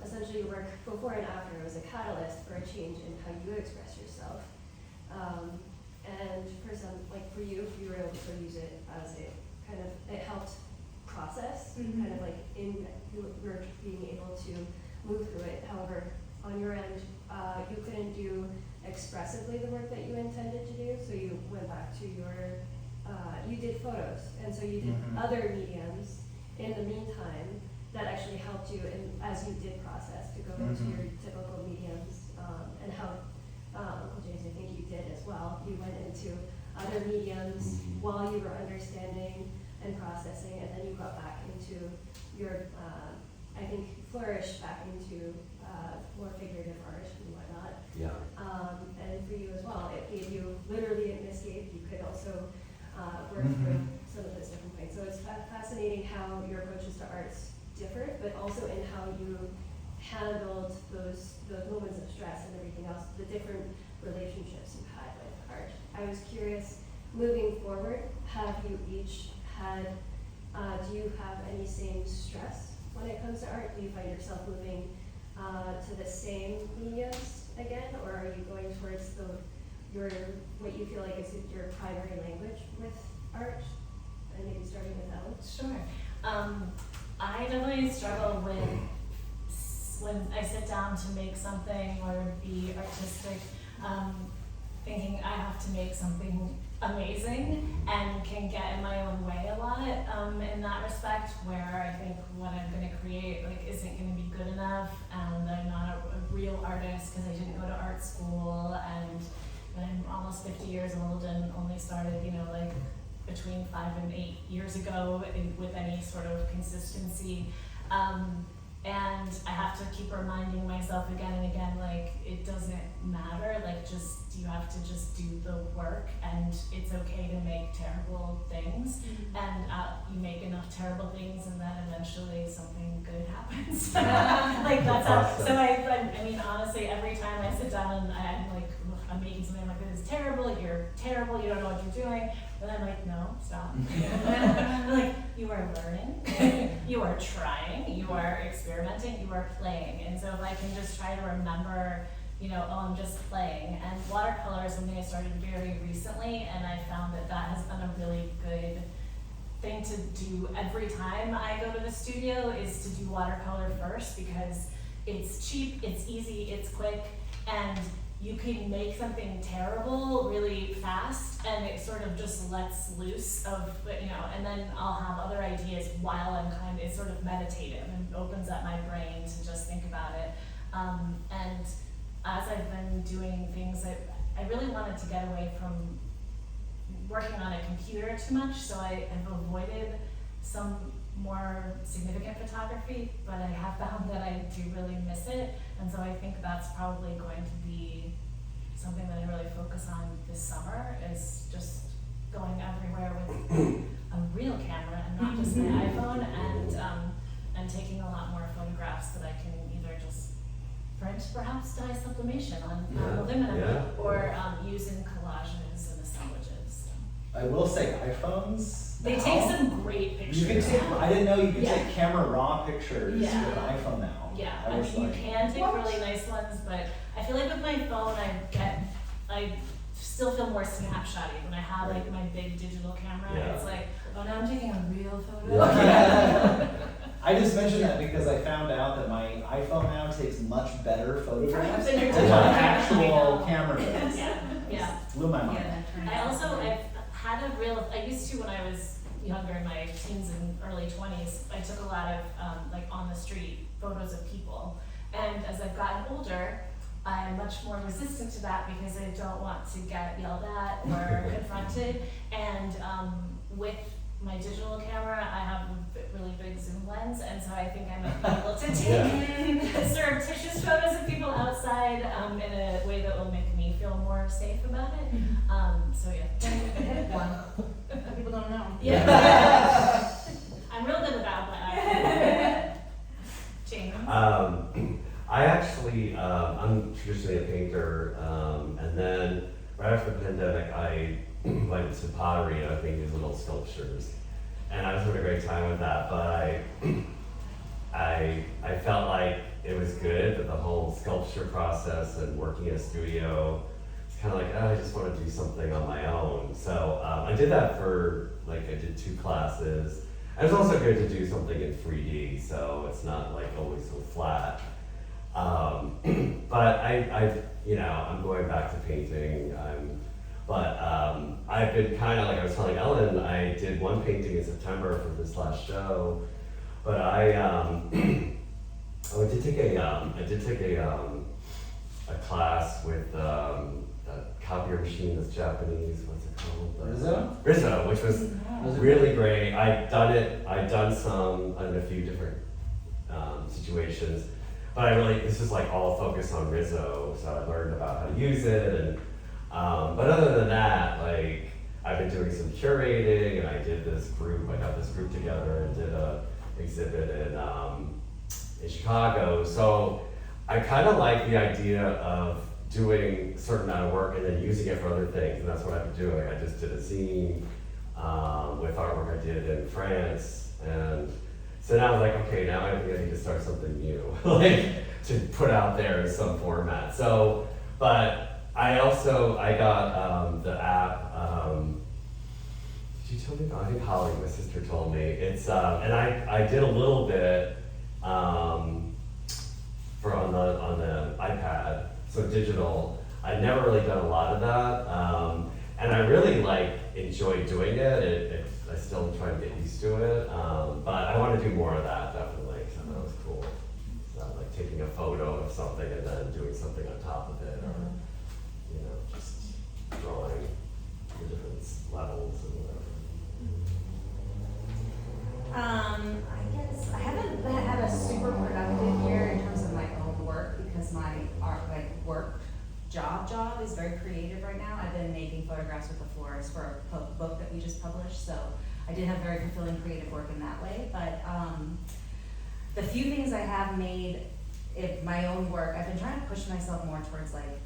essentially your work before and after was a catalyst for a change in how you express yourself. And for some, like for you, you were able to use it as a kind of, it helped process, kind of like in your work being able to move through it. However, on your end, you couldn't do expressively the work that you intended to do, so you went back to your, you did photos, and so you did other mediums in the meantime that actually helped you in, as you did process to go into your typical mediums, and how Uncle James, I think you did as well. You went into other mediums while you were understanding and processing, and then you got back into your, I think, flourish back into more figurative art and whatnot. Yeah. And for you as well, it gave you literally an escape. You could also work through some of those different things. So it's fascinating how your approaches to art's different, but also in how you handled those moments of stress and everything else, the different relationships you had with art. I was curious, moving forward, have you each had, do you have any same stress when it comes to art? Do you find yourself moving to the same mediums again, or are you going towards what you feel like is your primary language with art? And maybe starting with Ellen. Sure. I definitely struggle with when I sit down to make something or be artistic, thinking I have to make something amazing and can get in my own way a lot in that respect, where I think what I'm going to create isn't going to be good enough, and I'm not a real artist because I didn't go to art school, and I'm almost 50 years old and only started, between 5 and 8 years ago with any sort of consistency. And I have to keep reminding myself again and again, like, it doesn't matter, like, you have to just do the work, and it's okay to make terrible things, and you make enough terrible things, and then eventually something good happens. Like, that's how, so I mean, honestly, every time I sit down and I'm like, I'm making something like, this is terrible, you're terrible, you don't know what you're doing, and I'm like, no, stop. Like, you are learning, you are trying, you are experimenting, you are playing. And so if I can just try to remember, you know, oh, I'm just playing. And watercolor is something I started very recently, and I found that that has been a really good thing to do every time I go to the studio, is to do watercolor first, because it's cheap, it's easy, it's quick, and you can make something terrible really fast, and it sort of just lets loose of, you know, and then I'll have other ideas while I'm it's sort of meditative and opens up my brain to just think about it. And as I've been doing things, I really wanted to get away from working on a computer too much, so I have avoided some more significant photography, but I have found that I do really miss it, and so I think that's probably going to be something that I really focus on this summer, is just going everywhere with a real camera and not just my iPhone, and taking a lot more photographs that I can either just print, perhaps dye sublimation on aluminum, or use in collages and assemblages. I will say iPhones. They now, take some great pictures. You can take. I didn't know you could Yeah. take camera raw pictures Yeah. with an iPhone now. Yeah, I I was mean, you like, can take what? really nice ones, but I feel like with my phone, I still feel more snapshotty when I have like my big digital camera. Yeah. It's like, oh, now I'm taking a real photo. Yeah. I just mentioned that because I found out that my iPhone now takes much better photographs Than your than digital my camera. actual camera does. Yeah, yeah. Blew my mind. I've had I used to, when I was younger, in my teens and early 20s, I took a lot of like on the street photos of people. And as I've gotten older, I'm much more resistant to that because I don't want to get yelled at or confronted. And with my digital camera, I have a really big zoom lens, and so I think I might be able to take surreptitious photos of people outside in a way that will make me feel more safe about it. So yeah. People don't know. Yeah. I'm real good about that. James. I actually, I'm traditionally a painter, and then right after the pandemic, I went into pottery and I made these little sculptures, and I was having a great time with that. But I felt like it was good, but the whole sculpture process and working in a studio, it's kind of like, oh, I just want to do something on my own. So I did that for I did 2 classes. And it's also good to do something in 3D, so it's not like always so flat. But I'm going back to painting. I've been kind of, like I was telling Ellen, I did one painting in September for this last show, but I did take a class with a copier machine that's Japanese. What's it called? Rizzo, which was really great. I'd done some in a few different situations, but this is like all focused on Rizzo, so I learned about how to use it. And but other than that, like I've been doing some curating, and I did this group. I got this group together and did a exhibit in Chicago. So I kind of like the idea of doing a certain amount of work and then using it for other things, and that's what I've been doing. I just did a zine with artwork I did in France, and so now I was like, okay, now I think I need to start something new, like to put out there in some format. So, but I got the app. Did you tell me? I think Holly, my sister, told me. It's and I did a little bit for on the iPad, so digital. I've never really done a lot of that, and I really enjoy doing it. I still try to get used to it, but I want to do more of that definitely. So that was cool. So like taking a photo of something and then doing something on top of it, or just drawing the different levels and whatever. I guess I haven't had a super productive photographs with the florist for a book that we just published, so I did have very fulfilling creative work in that way, but the few things I have made in my own work, I've been trying to push myself more towards like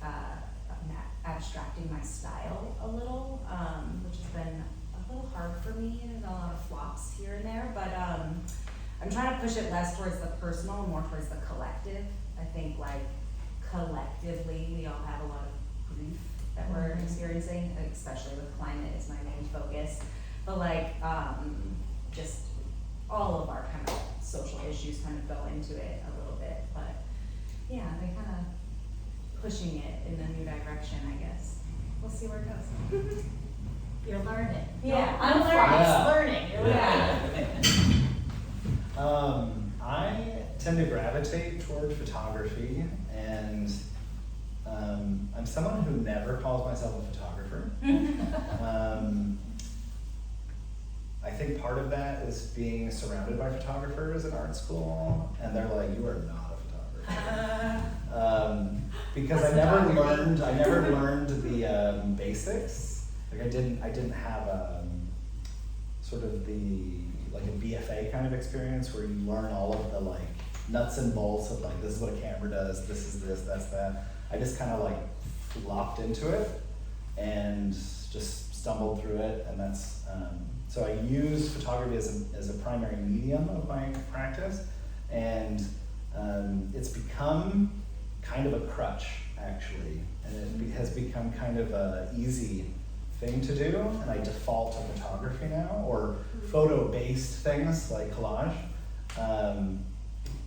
abstracting my style a little, which has been a little hard for me, and a lot of flops here and there, but I'm trying to push it less towards the personal and more towards the collective. I think like collectively we all have a lot of grief that we're experiencing, especially with climate is my main focus, but like just all of our kind of social issues kind of go into it a little bit, but yeah, they kind of pushing it in a new direction, I guess. We'll see where it goes. You're learning. Yeah, I'm I'm learning. You're learning. I tend to gravitate toward photography, and I'm someone who never calls myself a photographer. I think part of that is being surrounded by photographers at art school, and they're like, "You are not a photographer," because I never learned the basics. Like I didn't have sort of like a BFA kind of experience where you learn all of the like nuts and bolts of like, this is what a camera does, this is this, that's that. I just kind of like flopped into it and just stumbled through it, and that's so I use photography as a primary medium of my practice, and it's become kind of a crutch actually, and it has become kind of a easy thing to do, and I default to photography now, or photo-based things like collage,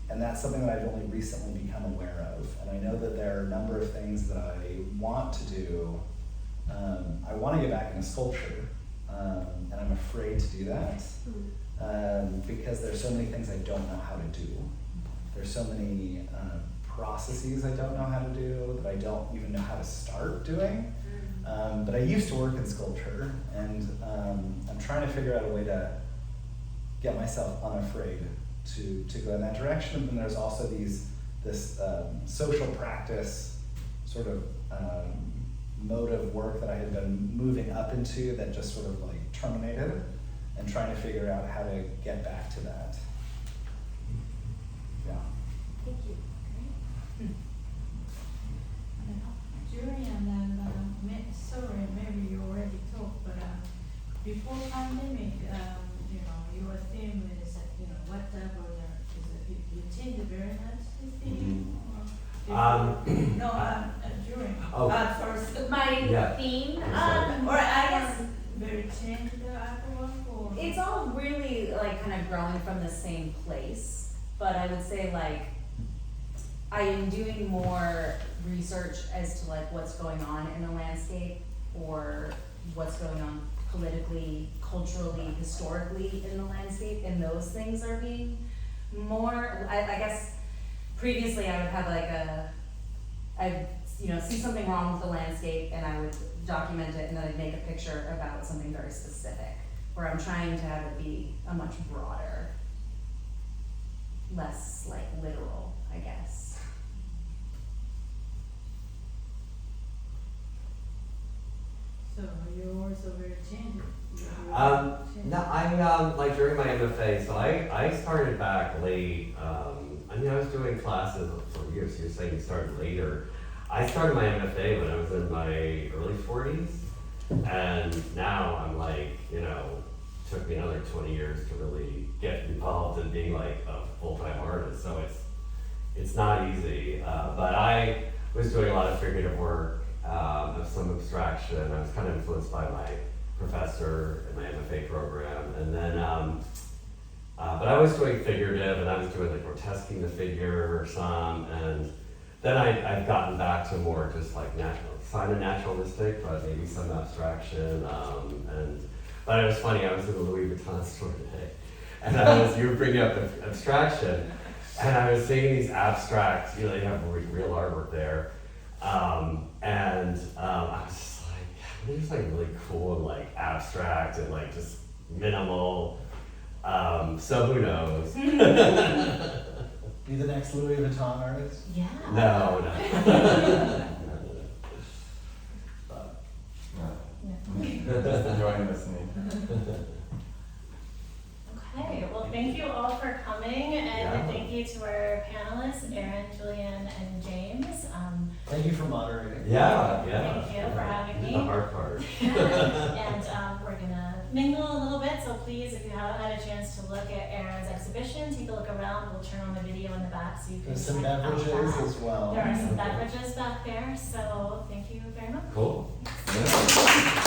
and that's something that I've only recently become aware of, and I know that there are a number of things that I want to do. I want to get back into sculpture, and I'm afraid to do that, because there's so many things I don't know how to do. There's so many processes I don't know how to do, that I don't even know how to start doing. But I used to work in sculpture, and I'm trying to figure out a way to get myself unafraid to go in that direction. And there's also this social practice sort of mode of work that I had been moving up into that just sort of like terminated, and trying to figure out how to get back to that. Yeah. Thank you. Julianne, sorry, maybe you already talked, but before pandemic, your theme is, what type of is it? You changed very much the theme? During. First. My theme, Or I guess very change the artwork, or? it's all really like kind of growing from the same place, but I would say like I am doing more research as to like what's going on in the landscape, or what's going on politically, culturally, historically in the landscape, and those things are being more, I guess previously I would have like I'd see something wrong with the landscape and I would document it, and then I'd make a picture about something very specific, where I'm trying to have it be a much broader, less like literal, I guess. So you're also very changed. No, I'm like during my MFA, so I started back late. I was doing classes for years. You're saying you started later. I started my MFA when I was in my early 40s, and now I'm like, took me another 20 years to really get involved in being like a full-time artist. So it's not easy, but I was doing a lot of figurative work, of some abstraction. I was kind of influenced by my professor in my MFA program, and then but I was doing figurative, and I was doing like grotesquing the figure or some, and then I've gotten back to more just like kind of naturalistic, but maybe some abstraction, but it was funny, I was in the Louis Vuitton store today, and you were bringing up the abstraction, and I was seeing these abstracts, they have real artwork there, and I was just like, they're just like really cool and like abstract and like just minimal, so who knows? Be the next Louis Vuitton artist? Yeah. No. Yeah, And thank you to our panelists, Erin, Julianne, and James. Thank you for moderating. Yeah. Thank you for having me. The hard part. And we're gonna mingle a little bit, so please, if you haven't had a chance to look at Erin's exhibition, take a look around. We'll turn on the video in the back so you can There's some check out beverages that. as well. There are some beverages back there, so thank you very much. Cool. Yeah.